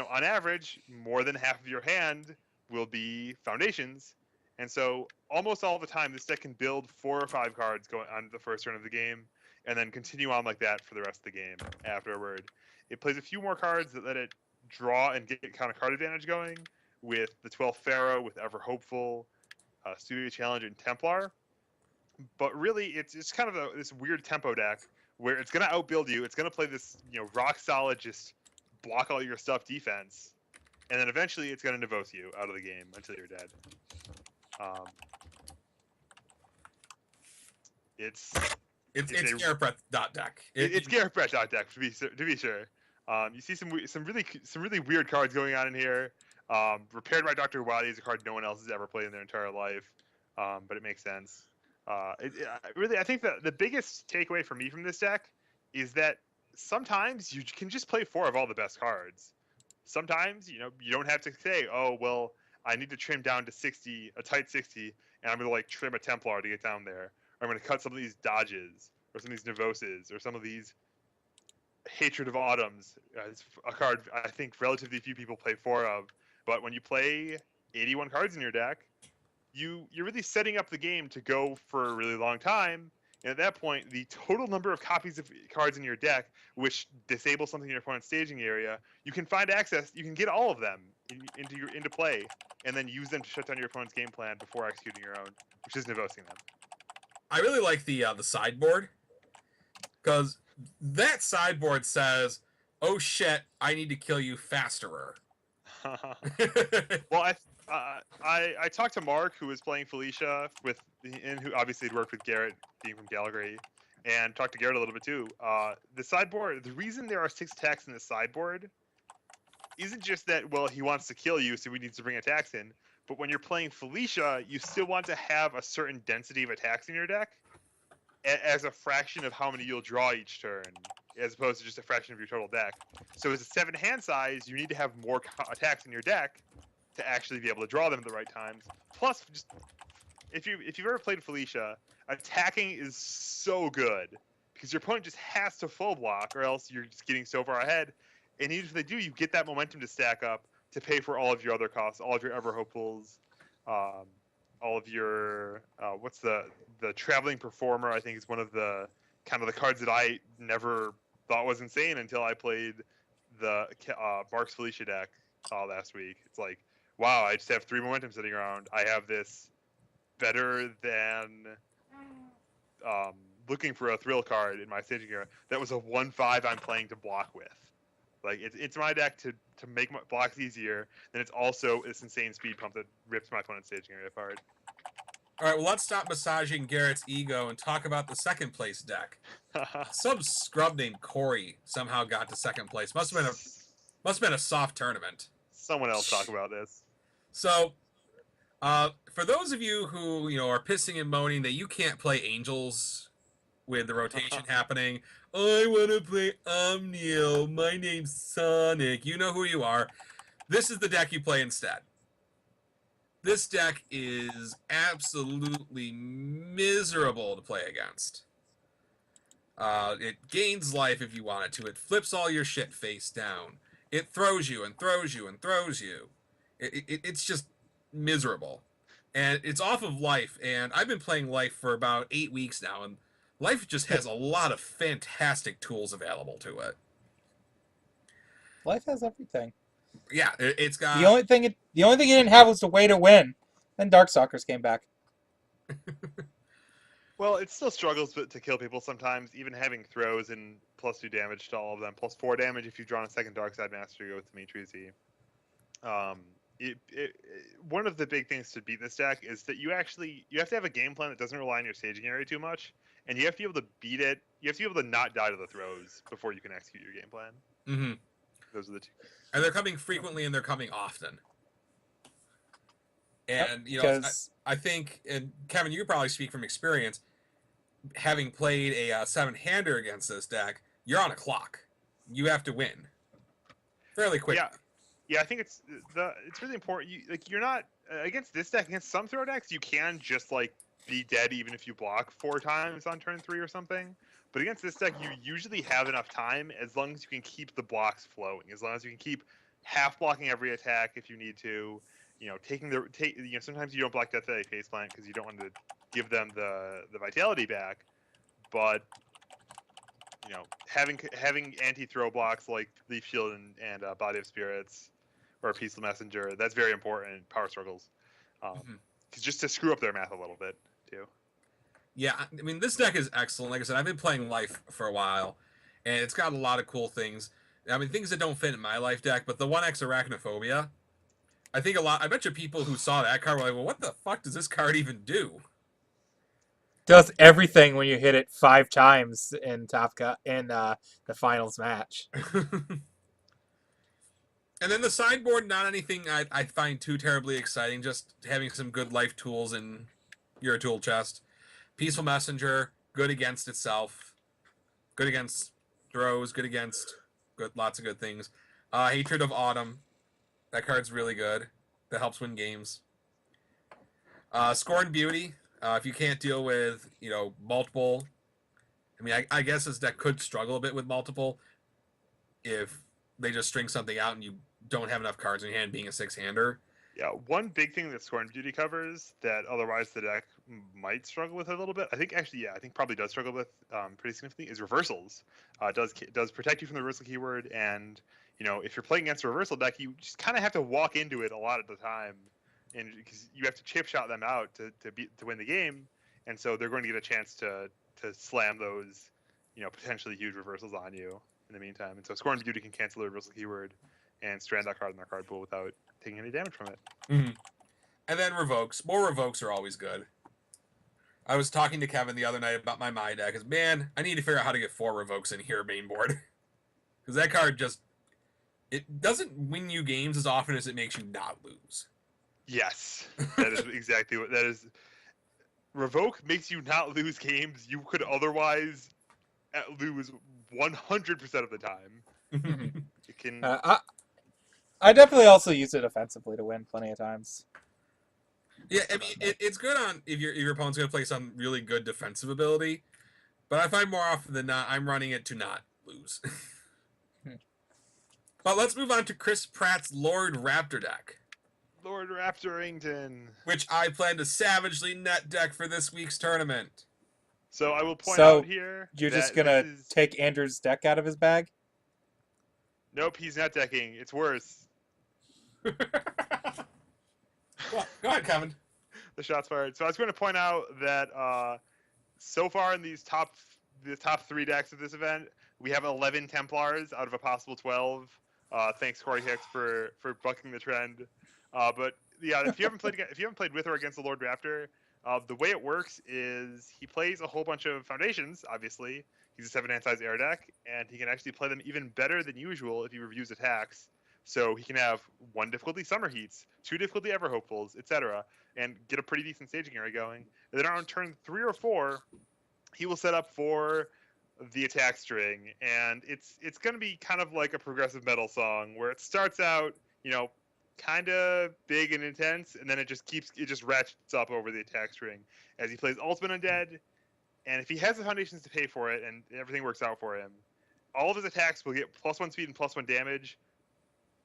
on average, more than half of your hand will be foundations. And so almost all the time, this deck can build 4 or 5 cards going on the first turn of the game, and then continue on like that for the rest of the game afterward. It plays a few more cards that let it draw and get kind of card advantage going, with the 12th Pharaoh, with Ever Hopeful, Studio Challenge, and Templar. But really, it's kind of this weird tempo deck where it's going to outbuild you. It's going to play this, rock solid, just block all your stuff defense, and then eventually it's going to Nivose you out of the game until you're dead. It's Garrett Brett deck. It's Garrett Brett deck to be sure. You see some really weird cards going on in here. Repaired by Dr. Wily is a card no one else has ever played in their entire life, but it makes sense. Really, I think that the biggest takeaway for me from this deck is that sometimes you can just play 4 of all the best cards. Sometimes, you don't have to say, oh, well, I need to trim down to 60, a tight 60, and I'm going to trim a Templar to get down there. Or I'm going to cut some of these dodges, or some of these Nivoses, or some of these Hatred of Autumns. It's a card I think relatively few people play 4 of. But when you play 81 cards in your deck, you're really setting up the game to go for a really long time. And at that point, the total number of copies of cards in your deck which disable something in your opponent's staging area, you can find access. You can get all of them into play, and then use them to shut down your opponent's game plan before executing your own, which is Nivosing them. I really like the sideboard, because that sideboard says, "Oh shit, I need to kill you fasterer." Well, I talked to Mark, who was playing Felicia and who obviously had worked with Garrett, being from Calgary, and talked to Garrett a little bit too. The sideboard, the reason there are 6 attacks in the sideboard isn't just that, well, he wants to kill you, so we need to bring attacks in. But when you're playing Felicia, you still want to have a certain density of attacks in your deck as a fraction of how many you'll draw each turn, as opposed to just a fraction of your total deck. So as a 7 hand size, you need to have more attacks in your deck to actually be able to draw them at the right times. Plus, just if you've ever played Felicia, attacking is so good because your opponent just has to full block, or else you're just getting so far ahead. And even if they do, you get that momentum to stack up to pay for all of your other costs, all of your Ever Hopefuls, all of your what's the Traveling Performer. I think is one of the kind of the cards that I never thought was insane until I played the Mark's Felicia deck last week. It's like, wow, I just have 3 momentum sitting around. I have this better than looking for a thrill card in my staging area that was a 1/5 I'm playing to block with. Like it's my deck to make my blocks easier, and it's also this insane speed pump that rips my opponent's staging area apart. All right, well, let's stop massaging Garrett's ego and talk about the second place deck. Some scrub named Corey somehow got to second place. Must have been a soft tournament. Someone else talk about this. So, for those of you who are pissing and moaning that you can't play Angels with the rotation happening, I want to play Omnio. My name's Sonic. You know who you are. This is the deck you play instead. This deck is absolutely miserable to play against. It gains life if you want it to. It flips all your shit face down. It throws you and throws you and throws you. It's just miserable. And it's off of Life, and I've been playing Life for about 8 weeks now, and Life just has a lot of fantastic tools available to it. Life has everything. Yeah, it's got... The only thing it didn't have was the way to win. Then Darkstalkers came back. Well, it still struggles to kill people sometimes, even having throws and +2 damage to all of them, +4 damage if you've drawn a second Darkside Master to go with Dimitrizi. One of the big things to beat this deck is that you have to have a game plan that doesn't rely on your staging area too much, and you have to be able to beat it. You have to be able to not die to the throws before you can execute your game plan. Mm-hmm. Those are the two. And they're coming frequently, and they're coming often. And I think, and Kevin, you could probably speak from experience, having played a 7-hander against this deck, you're on a clock. You have to win fairly quickly. Yeah, I think it's really important. You're not against this deck. Against some throw decks, you can just be dead even if you block 4 times on turn 3 or something. But against this deck, you usually have enough time as long as you can keep the blocks flowing. As long as you can keep half blocking every attack if you need to. Sometimes you don't block Death Valley Faceplant because you don't want to give them the vitality back. But having anti-throw blocks like Leaf Shield and Body of Spirits or Peaceful Messenger, that's very important in Power Struggles. Just to screw up their math a little bit too. Yeah, I mean, this deck is excellent. Like I said, I've been playing Life for a while, and it's got a lot of cool things. I mean, things that don't fit in my Life deck, but the 1x Arachnophobia, I bet you people who saw that card were like, well, what the fuck does this card even do? Does everything when you hit it 5 times in the finals match. And then the sideboard, not anything I find too terribly exciting, just having some good Life tools in your tool chest. Peaceful Messenger, good against itself, good against throws, lots of good things. Hatred of Autumn, that card's really good. That helps win games. Scorn Beauty, if you can't deal with multiple, I mean, I guess this deck could struggle a bit with multiple if they just string something out and you don't have enough cards in your hand, being a 6-hander. Yeah, one big thing that Scorn Beauty covers that otherwise the deck might struggle with a little bit, I think probably does struggle with pretty significantly, is reversals. It does protect you from the reversal keyword, and if you're playing against a reversal deck, you just kind of have to walk into it a lot of the time, and because you have to chip shot them out to win the game, and so they're going to get a chance to slam those potentially huge reversals on you in the meantime. And so Scorn Beauty can cancel the reversal keyword and strand that card in their card pool without taking any damage from it. Mm-hmm. And then Revokes. More Revokes are always good. I was talking to Kevin the other night about my deck, because, man, I need to figure out how to get 4 Revokes in here main board. Because that card it doesn't win you games as often as it makes you not lose. Yes, that is exactly what that is. Revoke makes you not lose games you could otherwise lose 100% of the time. It can... I definitely also use it offensively to win plenty of times. Yeah, I mean, it's good on if your opponent's going to play some really good defensive ability, but I find more often than not, I'm running it to not lose. But let's move on to Chris Pratt's Lord Raptor deck. Lord Raptorington. Which I plan to savagely net deck for this week's tournament. So I will point out here... You're just going to take Andrew's deck out of his bag? Nope, he's net decking. It's worse. Well, go ahead, Kevin. The shots fired. So I was going to point out that so far in the top 3 decks of this event, we have 11 Templars out of a possible 12. Thanks Corey Hicks for bucking the trend. But yeah, if you haven't played with or against the Lord Raptor, the way it works is he plays a whole bunch of foundations. Obviously, he's a 7-hand size air deck, and he can actually play them even better than usual if he reviews attacks. So he can have 1 difficulty Summer Heats, 2 difficulty Ever Hopefuls, etc., and get a pretty decent staging area going. And then on turn 3 or 4, he will set up for the attack string, and it's going to be kind of like a progressive metal song where it starts out, kind of big and intense, and then it just ratchets up over the attack string as he plays Ultimate Undead. And if he has the foundations to pay for it and everything works out for him, all of his attacks will get +1 speed and +1 damage,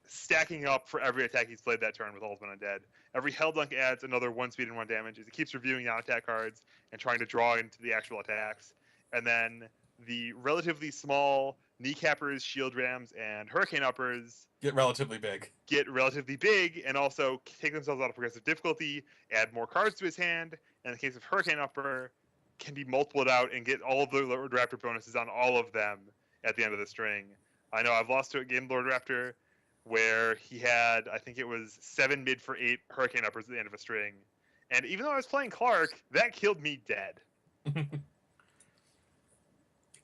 stacking up for every attack he's played that turn with Ultimate Undead. Every Helldunk adds another 1 speed and 1 damage as he keeps reviewing non-attack cards and trying to draw into the actual attacks. And then the relatively small Kneecappers, Shield Rams, and Hurricane Uppers get relatively big and also take themselves out of progressive difficulty, add more cards to his hand, and in the case of Hurricane Upper, can be multiplied out and get all of the Lord Raptor bonuses on all of them at the end of the string. I know I've lost to a game Lord Raptor where he had, I think it was 7 mid for 8 Hurricane Uppers at the end of a string. And even though I was playing Clark, that killed me dead.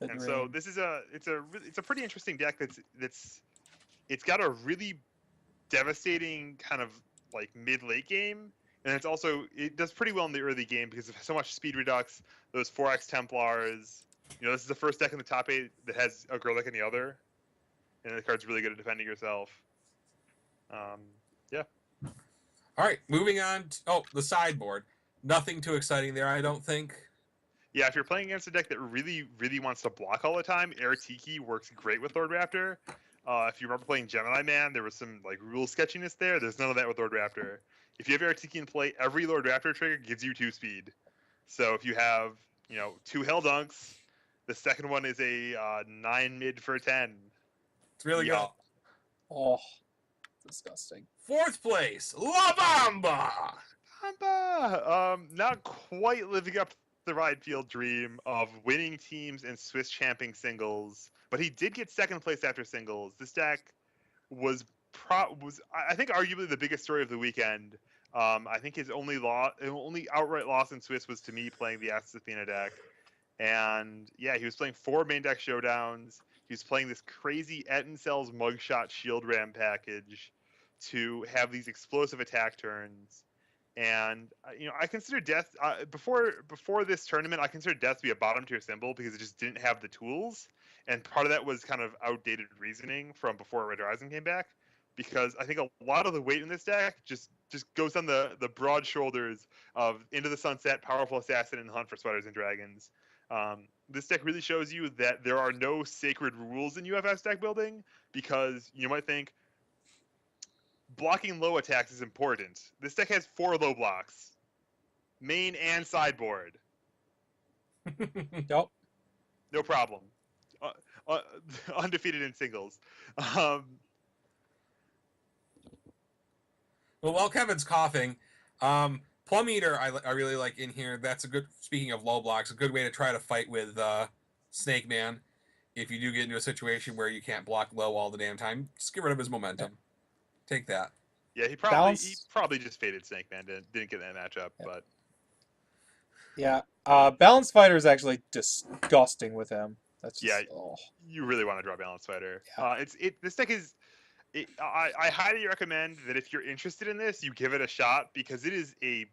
And so this is it's a pretty interesting deck it's got a really devastating kind of like mid-late game, and it does pretty well in the early game because of so much speed redux, those 4x Templars. This is the first deck in the top 8 that has a girl like any other, and the card's really good at defending yourself. Yeah. All right, moving on. The sideboard. Nothing too exciting there, I don't think. Yeah, if you're playing against a deck that really, really wants to block all the time, Air Tiki works great with Lord Raptor. If you remember playing Gemini Man, there was some rule sketchiness there. There's none of that with Lord Raptor. If you have Air Tiki in play, every Lord Raptor trigger gives you 2 speed. So if you have 2 Helldunks, the second one is a 9 mid for 10. It's really good. Oh, disgusting. 4th place, La Bamba. Not quite living up the Ride Field dream of winning teams and Swiss champing singles, but he did get 2nd place after singles. This deck was I think arguably the biggest story of the weekend. I think his only outright loss in Swiss was to me playing the Ashes Athena deck, and yeah, he was playing 4 main deck showdowns. He was playing this crazy Ettencel's Mugshot Shield Ram package to have these explosive attack turns. And I consider Death before this tournament. I considered Death to be a bottom tier symbol because it just didn't have the tools, and part of that was kind of outdated reasoning from before Red Rising came back. Because I think a lot of the weight in this deck just goes on the broad shoulders of Into the Sunset, Powerful Assassin, and Hunt for Spiders and Dragons. This deck really shows you that there are no sacred rules in UFS deck building, because you might think blocking low attacks is important. This deck has 4 low blocks, main and sideboard. Nope. No problem. Undefeated in singles. Well, while Kevin's coughing, Plum Eater I really like in here. That's a good, speaking of low blocks, a good way to try to fight with Snake Man. If you do get into a situation where you can't block low all the damn time, just get rid of his momentum. Yeah. Take that. Yeah, he probably just faded Snake Man. Didn't get that matchup, yeah. But yeah, Balance Fighter is actually disgusting with him. That's just, you really want to draw Balance Fighter. Yeah. This deck is. I highly recommend that if you're interested in this, you give it a shot, because it is a.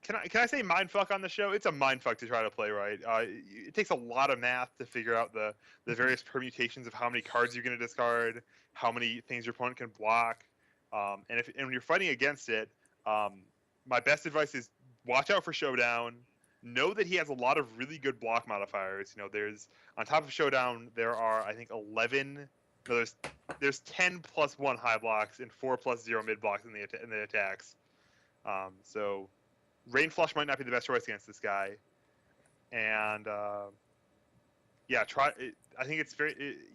Can I say mindfuck on the show? It's a mindfuck to try to play right. It takes a lot of math to figure out the various permutations of how many cards you're going to discard, how many things your opponent can block, and when you're fighting against it, my best advice is watch out for Showdown. Know that he has a lot of really good block modifiers. There's on top of Showdown there are, I think, 11. No, there's 10 plus 1 high blocks and 4 plus 0 mid blocks in the attacks. So Rain Flush might not be the best choice against this guy. And try it. I think it's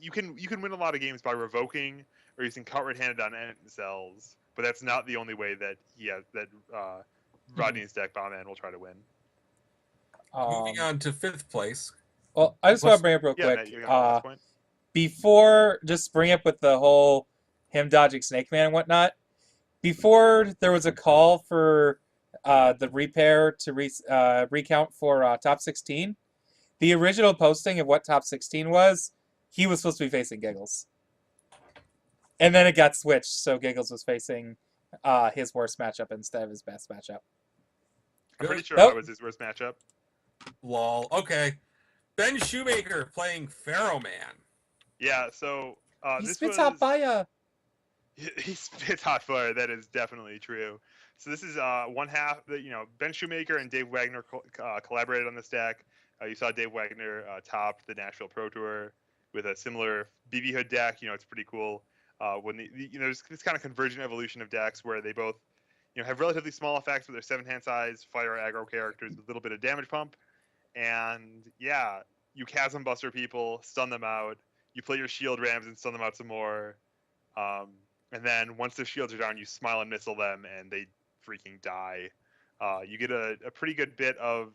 you can win a lot of games by revoking or using Cut Red Handed on Ettencells, but that's not the only way that Rodney's deck Bomb Man will try to win. Moving on to 5th place. Well, I just want to bring up real quick. Matt, you got the last point? Before, just bring up with the whole him dodging Snake Man and whatnot. Before there was a call for the repair to recount for top 16, the original posting of what top 16 was, he was supposed to be facing Giggles. And then it got switched, so Giggles was facing his worst matchup instead of his best matchup. I'm pretty sure that was his worst matchup. Lol. Okay. Ben Shoemaker playing Pharaoh Man. Yeah, so he this spits was... hot fire. He spits hot fire. That is definitely true. So this is one half. Ben Shoemaker and Dave Wagner collaborated on this deck. You saw Dave Wagner top the Nashville Pro Tour with a similar BB Hood deck. It's pretty cool. When there's this kind of convergent evolution of decks where they both have relatively small effects with their 7-hand size, fire aggro characters with a little bit of damage pump, and yeah, you Chasm Buster people, stun them out. You play your Shield Rams and stun them out some more. And then once their shields are down, you Smile and Missile them, and they freaking die. You get a pretty good bit of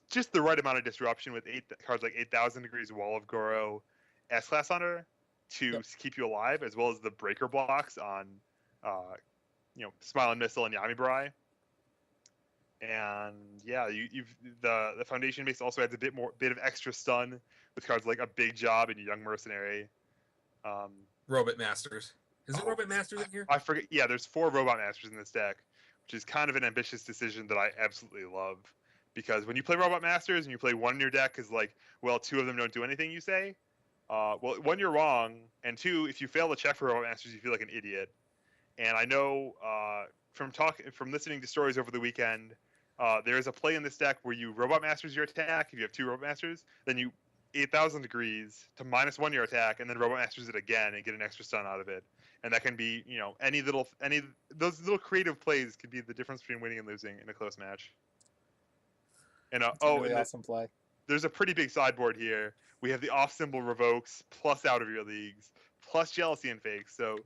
just the right amount of disruption with cards like 8,000 Degrees, Wall of Goro, S-Class Hunter to keep you alive, as well as the breaker blocks on Smile and Missile and Yami Burai. And yeah, the Foundation base also adds a bit of extra stun with cards like a Big Job and a Young Mercenary. Robot Masters. Is it Robot Masters in here? I forget. Yeah, there's 4 Robot Masters in this deck, which is kind of an ambitious decision that I absolutely love. Because when you play Robot Masters and you play one in your deck, is like, well, 2 of them don't do anything, you say. Well, 1, you're wrong, and 2, if you fail to check for Robot Masters, you feel like an idiot. And I know from listening to stories over the weekend, there is a play in this deck where you Robot Masters your attack. If you have 2 Robot Masters, then you 8,000 Degrees to -1 your attack, and then Robot Masters it again and get an extra stun out of it. And that can be, any those little creative plays could be the difference between winning and losing in a close match. And really awesome play. There's a pretty big sideboard here. We have the off symbol revokes plus out of your leagues plus Jealousy and Fakes. So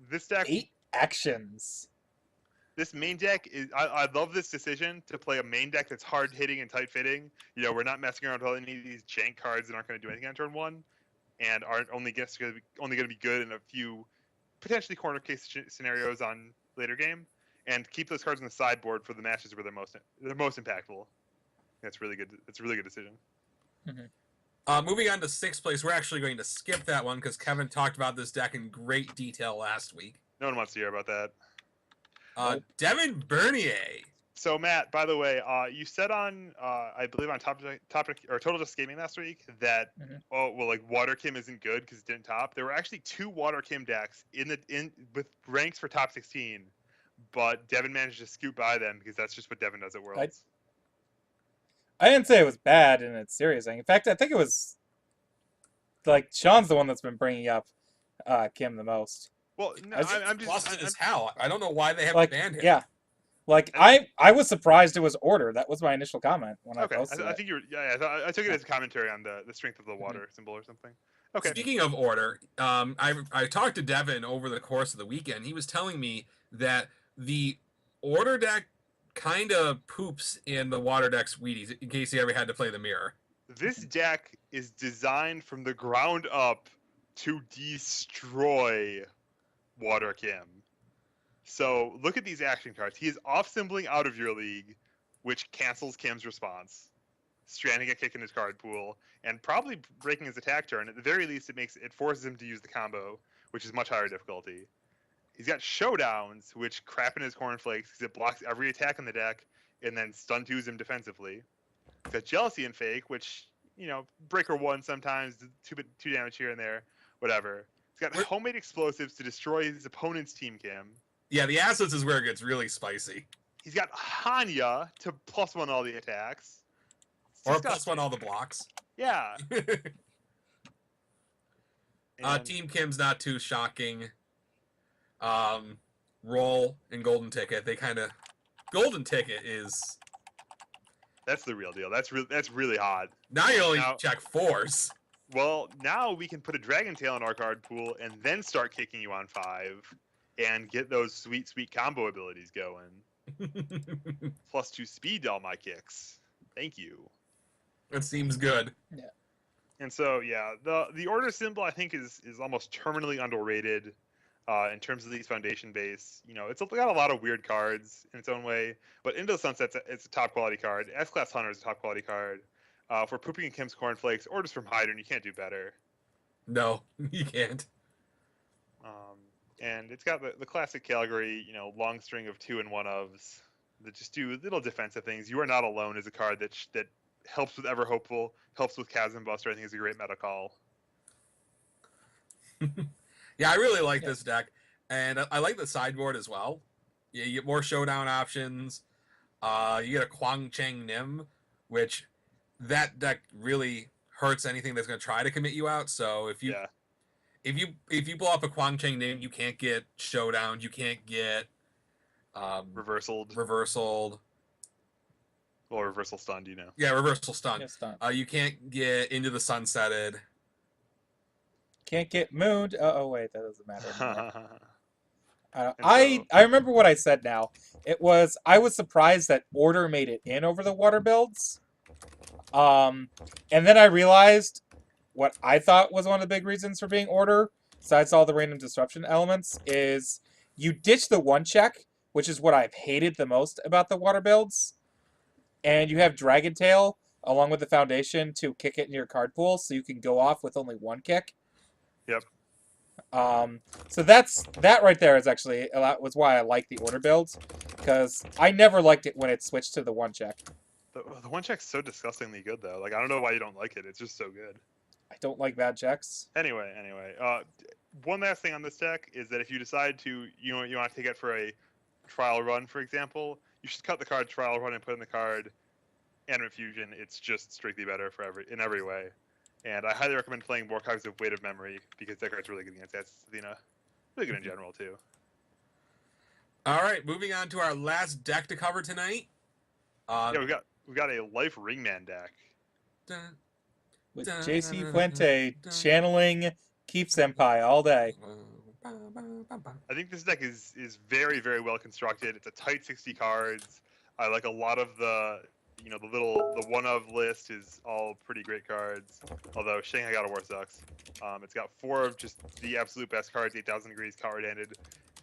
this deck 8 actions. This main deck is I love this decision to play a main deck that's hard hitting and tight fitting. We're not messing around with any of these jank cards that aren't going to do anything on turn 1 and aren't only going to be good in a few potentially corner case scenarios on later game, and keep those cards on the sideboard for the matches where they're most impactful. That's really good. It's a really good decision. Mm-hmm. Moving on to 6th place, we're actually going to skip that one because Kevin talked about this deck in great detail last week. No one wants to hear about that. Devin Bernier. So Matt, by the way, you said on I believe on topic or Total Just Gaming last week that Water Kim isn't good because it didn't top. There were actually 2 Water Kim decks with ranks for top 16, but Devin managed to scoot by them because that's just what Devin does at Worlds. I didn't say it was bad and it's serious. In fact, I think it was like Sean's the one that's been bringing up Kim the most. Well, no, I'm just busted as hell. I don't know why they haven't banned him. Yeah, I was surprised it was Order. That was my initial comment when I posted it. I think you were. Yeah, I took it as a commentary on the strength of the water symbol or something. Okay. Speaking of Order, I talked to Devin over the course of the weekend. He was telling me that the Order deck kind of poops in the Water deck's Wheaties, in case he ever had to play the mirror. This deck is designed from the ground up to destroy Water Kim. So look at these action cards. He is off-symboling out of your league, which cancels Kim's response, stranding a kick in his card pool, and probably breaking his attack turn. At the very least, it forces him to use the combo, which is much higher difficulty. He's got Showdowns, which crap in his cornflakes because it blocks every attack in the deck and then stun 2s him defensively. He's got Jealousy and Fake, which, breaker 1 sometimes, 2 damage here and there, whatever. He's got Homemade Explosives to destroy his opponent's Team Kim. Yeah, the assets is where it gets really spicy. He's got Hanya to +1 all the attacks. Or +1 all the blocks. Yeah. Team Kim's not too shocking. Roll and Golden Ticket, they kind of... Golden Ticket is... That's the real deal. That's really hot. Now you only check 4s. Well, now we can put a Dragon Tail in our card pool and then start kicking you on 5 and get those sweet, sweet combo abilities going. +2 speed to all my kicks. Thank you. That seems good. Yeah. And so, yeah, the order symbol I think is almost terminally underrated in terms of these foundation base. You know, it's got a lot of weird cards in its own way, but Into the Sunset, it's a top quality card. S-Class Hunter is a top quality card. For Pooping and Kim's Cornflakes, Orders from Hydron, you can't do better. No, you can't. And it's got the classic Calgary, you know, long string of 2 and 1-ofs that just do little defensive things. You Are Not Alone is a card that helps with Ever Hopeful, helps with Chasm Buster. I think is a great meta call. Yeah, I really like this deck, and I like the sideboard as well. Yeah, you get more showdown options. You get a Kwang Chang Nim, which that deck really hurts anything that's going to try to commit you out. So if you blow up a Kwang Chang Nim, you can't get showdown. You can't get reversaled. Or reversal stunned, you know. Yeah, reversal stunned. Yeah, stunned. You can't get Into the Sunsetted. Can't get mooned. Oh wait, that doesn't matter anymore. I remember what I said now. It was I was surprised that Order made it in over the water builds. And then I realized what I thought was one of the big reasons for being Order, besides all the random disruption elements, is you ditch the 1-check, which is what I've hated the most about the water builds. And you have Dragon Tail along with the foundation to kick it in your card pool, so you can go off with only 1 kick. Yep. So that right there is actually was why I like the Order builds, because I never liked it when it switched to the 1-check. The 1-check's so disgustingly good though. Like I don't know why you don't like it. It's just so good. I don't like bad checks. Anyway, one last thing on this deck is that if you decide to you want to take it for a trial run, for example, you should cut the card trial run and put in the card Animate Fusion. It's just strictly better in every way. And I highly recommend playing more copies of Weight of Memory because that card's really good against Athena. Really good in general too. All right, moving on to our last deck to cover tonight. Yeah, we've got a Life Ringman deck. With JC Fuente channeling Keep Senpai all day. I think this deck is very, very well constructed. It's a tight 60 cards. I like a lot of the the 1-of list is all pretty great cards. Although Shanghai God of War sucks. It's got 4 of just the absolute best cards, 8,000 Degrees, Coward-handed,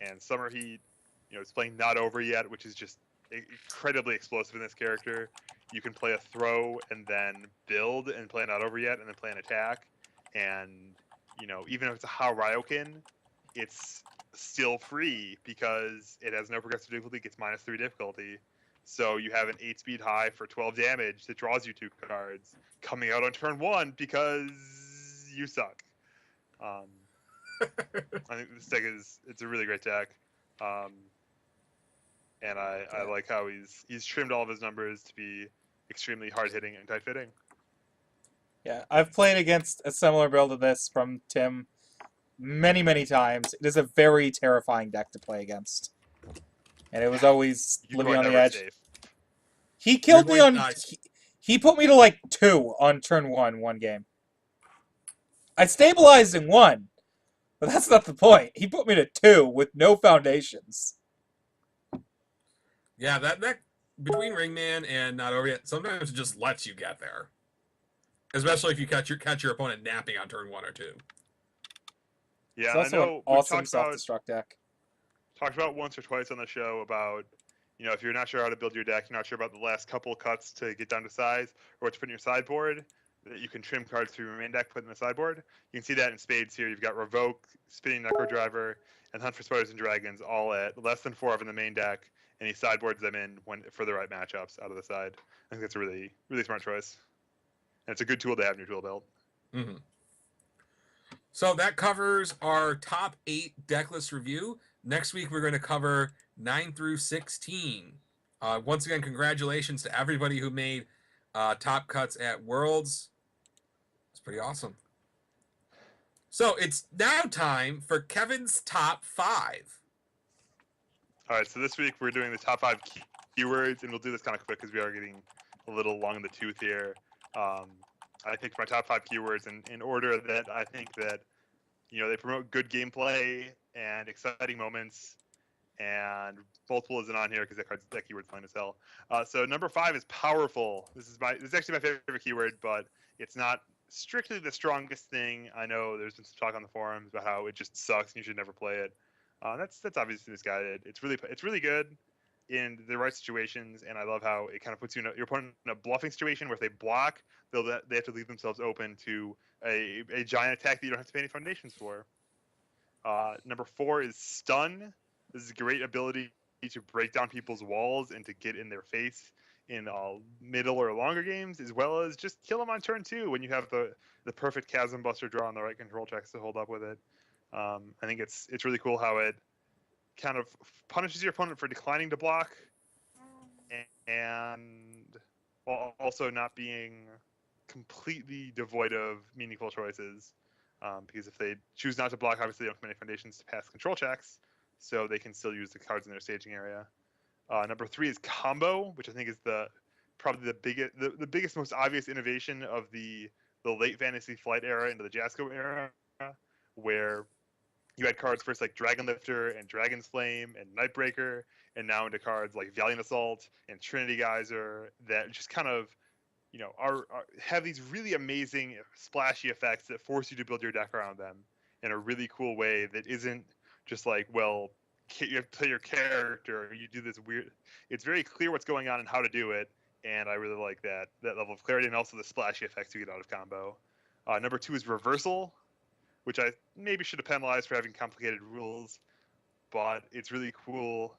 and Summer Heat. You know, it's playing Not Over Yet, which is just incredibly explosive in this character. You can play a throw and then build and play Not Over Yet and then play an attack. And, you know, even if it's a Hao Ryokin, it's still free because it has no progressive difficulty, gets -3 difficulty. So you have an 8-speed high for 12 damage that draws you 2 cards coming out on turn 1 because you suck. I think this deck it's a really great deck. And I like how he's trimmed all of his numbers to be extremely hard-hitting and tight-fitting. Yeah, I've played against a similar build to this from Tim many, many times. It is a very terrifying deck to play against. And it was always living on the edge. Safe. He killed me on... He put me to like 2 on turn 1 game. I stabilized in 1, but that's not the point. He put me to 2 with no foundations. Yeah, that between Ringman and Not Over Yet, sometimes it just lets you get there. Especially if you catch your opponent napping on turn 1 or 2. Yeah, it's also an awesome self-destruct deck. Talked about once or twice on the show about, you know, if you're not sure how to build your deck, you're not sure about the last couple cuts to get down to size or what to put in your sideboard, that you can trim cards through your main deck, put in the sideboard. You can see that in spades here. You've got Revoke, Spinning Necro Driver, and Hunt for Spiders and Dragons all at less than 4 of in the main deck, and he sideboards them in for the right matchups out of the side. I think that's a really, really smart choice. And it's a good tool to have in your tool belt. Mm-hmm. So that covers our top 8 deck list review. Next week, we're going to cover 9 through 16. Once again, congratulations to everybody who made top cuts at Worlds. It's pretty awesome. So it's now time for Kevin's top 5. All right, so this week we're doing the top 5 keywords, and we'll do this kind of quick because we are getting a little long in the tooth here. I picked my top 5 keywords in order that I think that, you know, they promote good gameplay and exciting moments and multiple isn't on here because that keyword's plain as hell. So number 5 is powerful. This is actually my favorite keyword, but it's not strictly the strongest thing. I know there's been some talk on the forums about how it just sucks and you should never play it. That's obviously misguided. It's really good in the right situations, and I love how it kind of puts your opponent in a bluffing situation where if they block, they have to leave themselves open to a giant attack that you don't have to pay any foundations for. Number 4 is stun. This is a great ability to break down people's walls and to get in their face in middle or longer games, as well as just kill them on turn 2 when you have the perfect Chasm Buster draw and the right control checks to hold up with it. I think it's really cool how it kind of punishes your opponent for declining to block, and while also not being completely devoid of meaningful choices. Because if they choose not to block, obviously they don't have many foundations to pass control checks, so they can still use the cards in their staging area. Number 3 is combo, which I think is probably the biggest, most obvious innovation of the late Fantasy Flight era into the Jasko era, where you had cards first like Dragon Lifter and Dragon's Flame and Nightbreaker, and now into cards like Valiant Assault and Trinity Geyser that just kind of, have these really amazing splashy effects that force you to build your deck around them in a really cool way that isn't just like, well, you have to play your character, or you do this weird. It's very clear what's going on and how to do it, and I really like that level of clarity, and also the splashy effects you get out of combo. Number 2 is reversal, which I maybe should have penalized for having complicated rules, but it's really cool.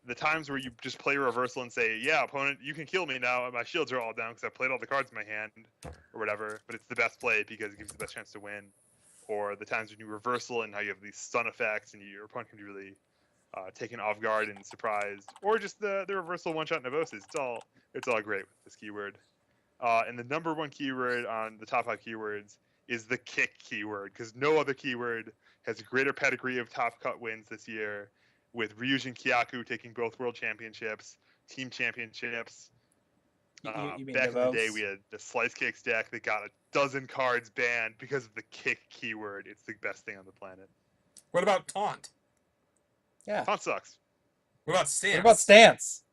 The times where you just play reversal and say, yeah, opponent, you can kill me now. My shields are all down because I played all the cards in my hand or whatever, but it's the best play because it gives you the best chance to win. Or the times when you reversal and how you have these stun effects and your opponent can be really taken off guard and surprised. Or just the reversal one-shot Nevoses. It's all great with this keyword. And the number 1 keyword on the top 5 keywords is the kick keyword, because no other keyword has a greater pedigree of top cut wins this year, with Ryujin Kyaku taking both world championships, team championships. You mean back Devos? in the day, we had the Slice Kicks deck that got a dozen cards banned because of the kick keyword. It's the best thing on the planet. What about taunt? Yeah. Taunt sucks. What about stance? What about stance?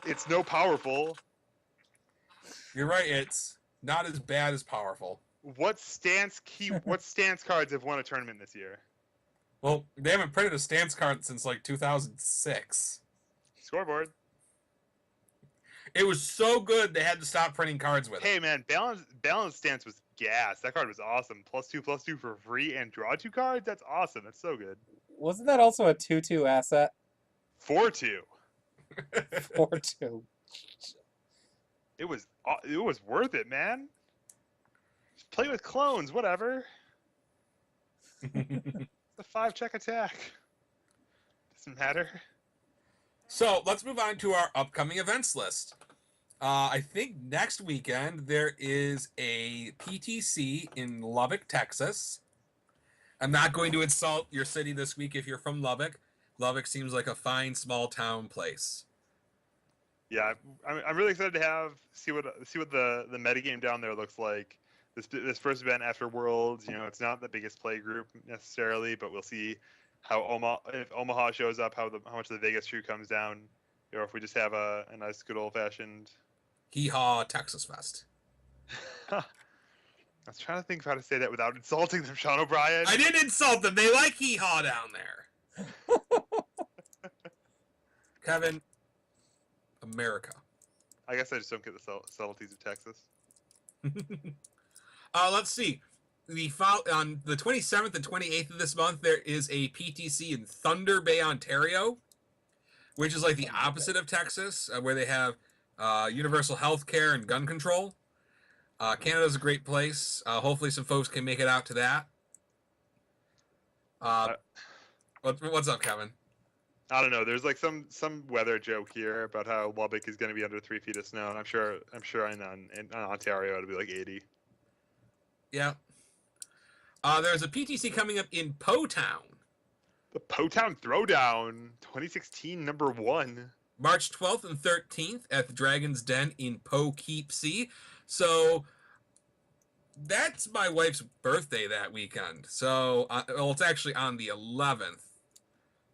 It's no powerful. You're right. It's not as bad as powerful. What stance cards have won a tournament this year? Well, they haven't printed a stance card since like 2006. Scoreboard. It was so good they had to stop printing cards with it. Hey man, balance stance was gas. That card was awesome. +2/+2 for free and draw 2 cards. That's awesome. That's so good. Wasn't that also a 2/2 asset? 4/2. 4/2. It was worth it, man. Just play with clones, whatever. The 5-check attack. Doesn't matter. So let's move on to our upcoming events list. I think next weekend there is a PTC in Lubbock, Texas. I'm not going to insult your city this week if you're from Lubbock. Lubbock seems like a fine small town place. Yeah, I'm really excited to see what the metagame down there looks like. This first event after Worlds, it's not the biggest play group necessarily, but we'll see how if Omaha shows up, how much the Vegas crew comes down, or if we just have a nice good old fashioned Hee-haw Texas Fest. I was trying to think of how to say that without insulting them, Sean O'Brien. I didn't insult them. They like hee-haw down there. Kevin, America. I guess I just don't get the subtleties of Texas. Let's see. On the 27th and 28th of this month, there is a PTC in Thunder Bay, Ontario, which is like the opposite of Texas, where they have universal health care and gun control. Canada's a great place. Hopefully some folks can make it out to that. What's up, Kevin? I don't know. There's like some weather joke here about how Lubbock is going to be under 3 feet of snow, and I'm sure in Ontario it'll be like 80. Yeah. There's a PTC coming up in Po Town. The Po Town Throwdown 2016 #1. March 12th and 13th at the Dragon's Den in Poughkeepsie. So That's my wife's birthday that weekend. So, well, it's actually on the 11th.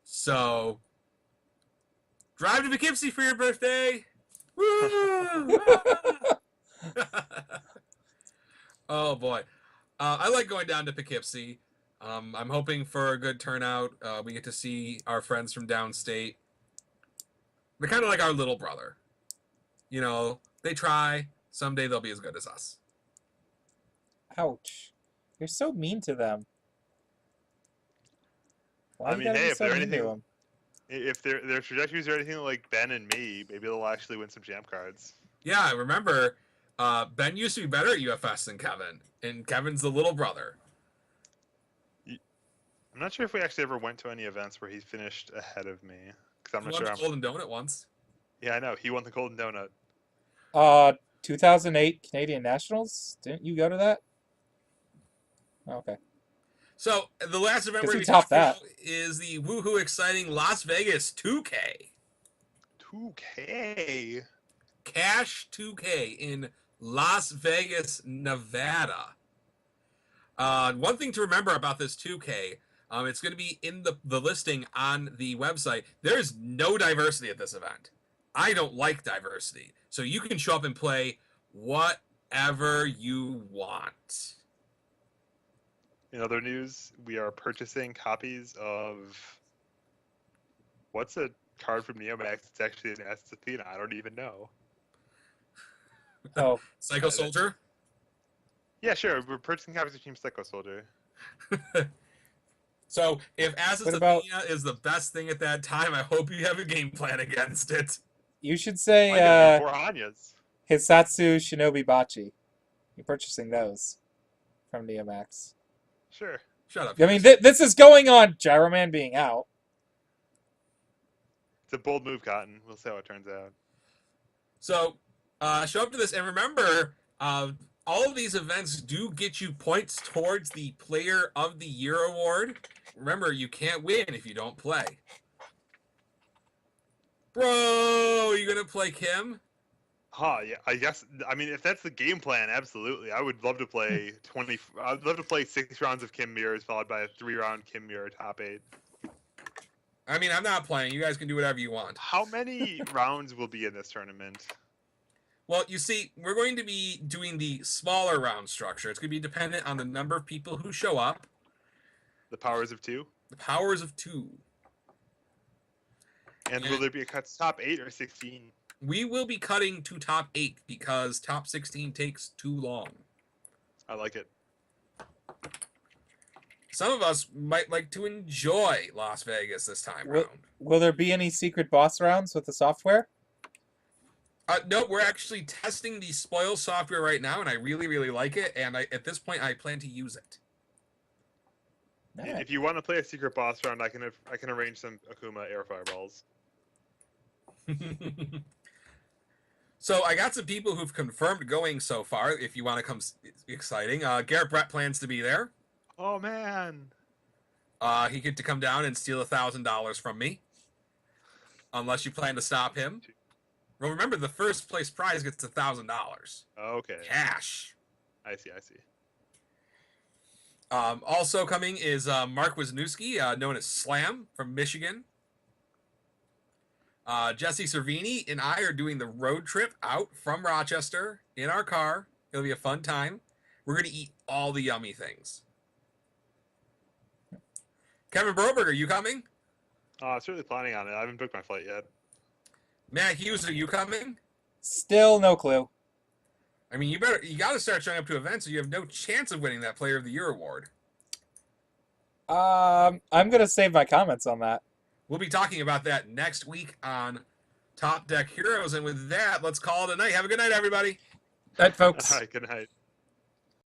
So, drive to Poughkeepsie for your birthday. Woo! Oh boy, I like going down to Poughkeepsie. I'm hoping for a good turnout. We get to see our friends from downstate. They're kind of like our little brother. You know, they try. Someday they'll be as good as us. Ouch. You're so mean to them. Why I mean, hey, if they're anything, if their trajectories are anything like Ben and me, maybe they'll actually win some champ cards. Yeah, I remember Ben used to be better at UFS than Kevin, and Kevin's the little brother. I'm not sure if we actually ever went to any events where he finished ahead of me. Because I'm not sure. He won the Golden Donut once. Yeah, I know. He won the Golden Donut. 2008 Canadian Nationals? Didn't you go to that? Oh, okay. So, the last event we top that is the woohoo exciting Las Vegas 2K. 2K? Cash 2K in Las Vegas, Nevada. One thing to remember about this 2K, it's going to be in the listing on the website. There's no diversity at this event. I don't like diversity. So you can show up and play whatever you want. In other news, we are purchasing copies of... What's a card from Neomax? It's actually an Estes Athena. I don't even know. Oh. Psycho Soldier? Yeah, sure. We're purchasing copies of Team Psycho Soldier. So, if Estes Athena is the best thing at that time, I hope you have a game plan against it. You should say Hisatsu Shinobi Bachi. You're purchasing those from Neomax. Sure. Shut up. I mean, this is going on Gyroman being out. It's a bold move, Cotton. We'll see how it turns out. So, show up to this, and remember, all of these events do get you points towards the Player of the Year award. Remember, you can't win if you don't play. Bro, you gonna play Kim? Yeah, I guess. I mean, if that's the game plan, absolutely. I would love to play 20. I'd love to play 6 rounds of Kim mirrors followed by a 3-round Kim mirror top 8. I mean, I'm not playing. You guys can do whatever you want. How many rounds will be in this tournament? Well, you see, we're going to be doing the smaller round structure. It's going to be dependent on the number of people who show up. The powers of 2? The powers of 2. And will there be a cut to top 8 or 16? We will be cutting to top 8 because top 16 takes too long. I like it. Some of us might like to enjoy Las Vegas this time round. Will there be any secret boss rounds with the software? No, we're actually testing the Spoil software right now, and I really, really like it. And at this point, I plan to use it. Right. If you want to play a secret boss round, I can arrange some Akuma air fireballs. So I got some people who've confirmed going so far. If you want to come, exciting. Garrett Brett plans to be there. Oh man. He get to come down and steal $1,000 from me, unless you plan to stop him. Well, remember the first place prize gets $1,000. Okay. Cash. I see. Also coming is Mark Wisniewski, known as Slam from Michigan. Jesse Cervini and I are doing the road trip out from Rochester in our car. It'll be a fun time. We're going to eat all the yummy things. Kevin Broberg, are you coming? Certainly planning on it. I haven't booked my flight yet. Matt Hughes, are you coming? Still no clue. I mean, you got to start showing up to events, or you have no chance of winning that Player of the Year award. I'm gonna save my comments on that. We'll be talking about that next week on Top Deck Heroes, and with that, let's call it a night. Have a good night, everybody. Night, folks. All right, good night.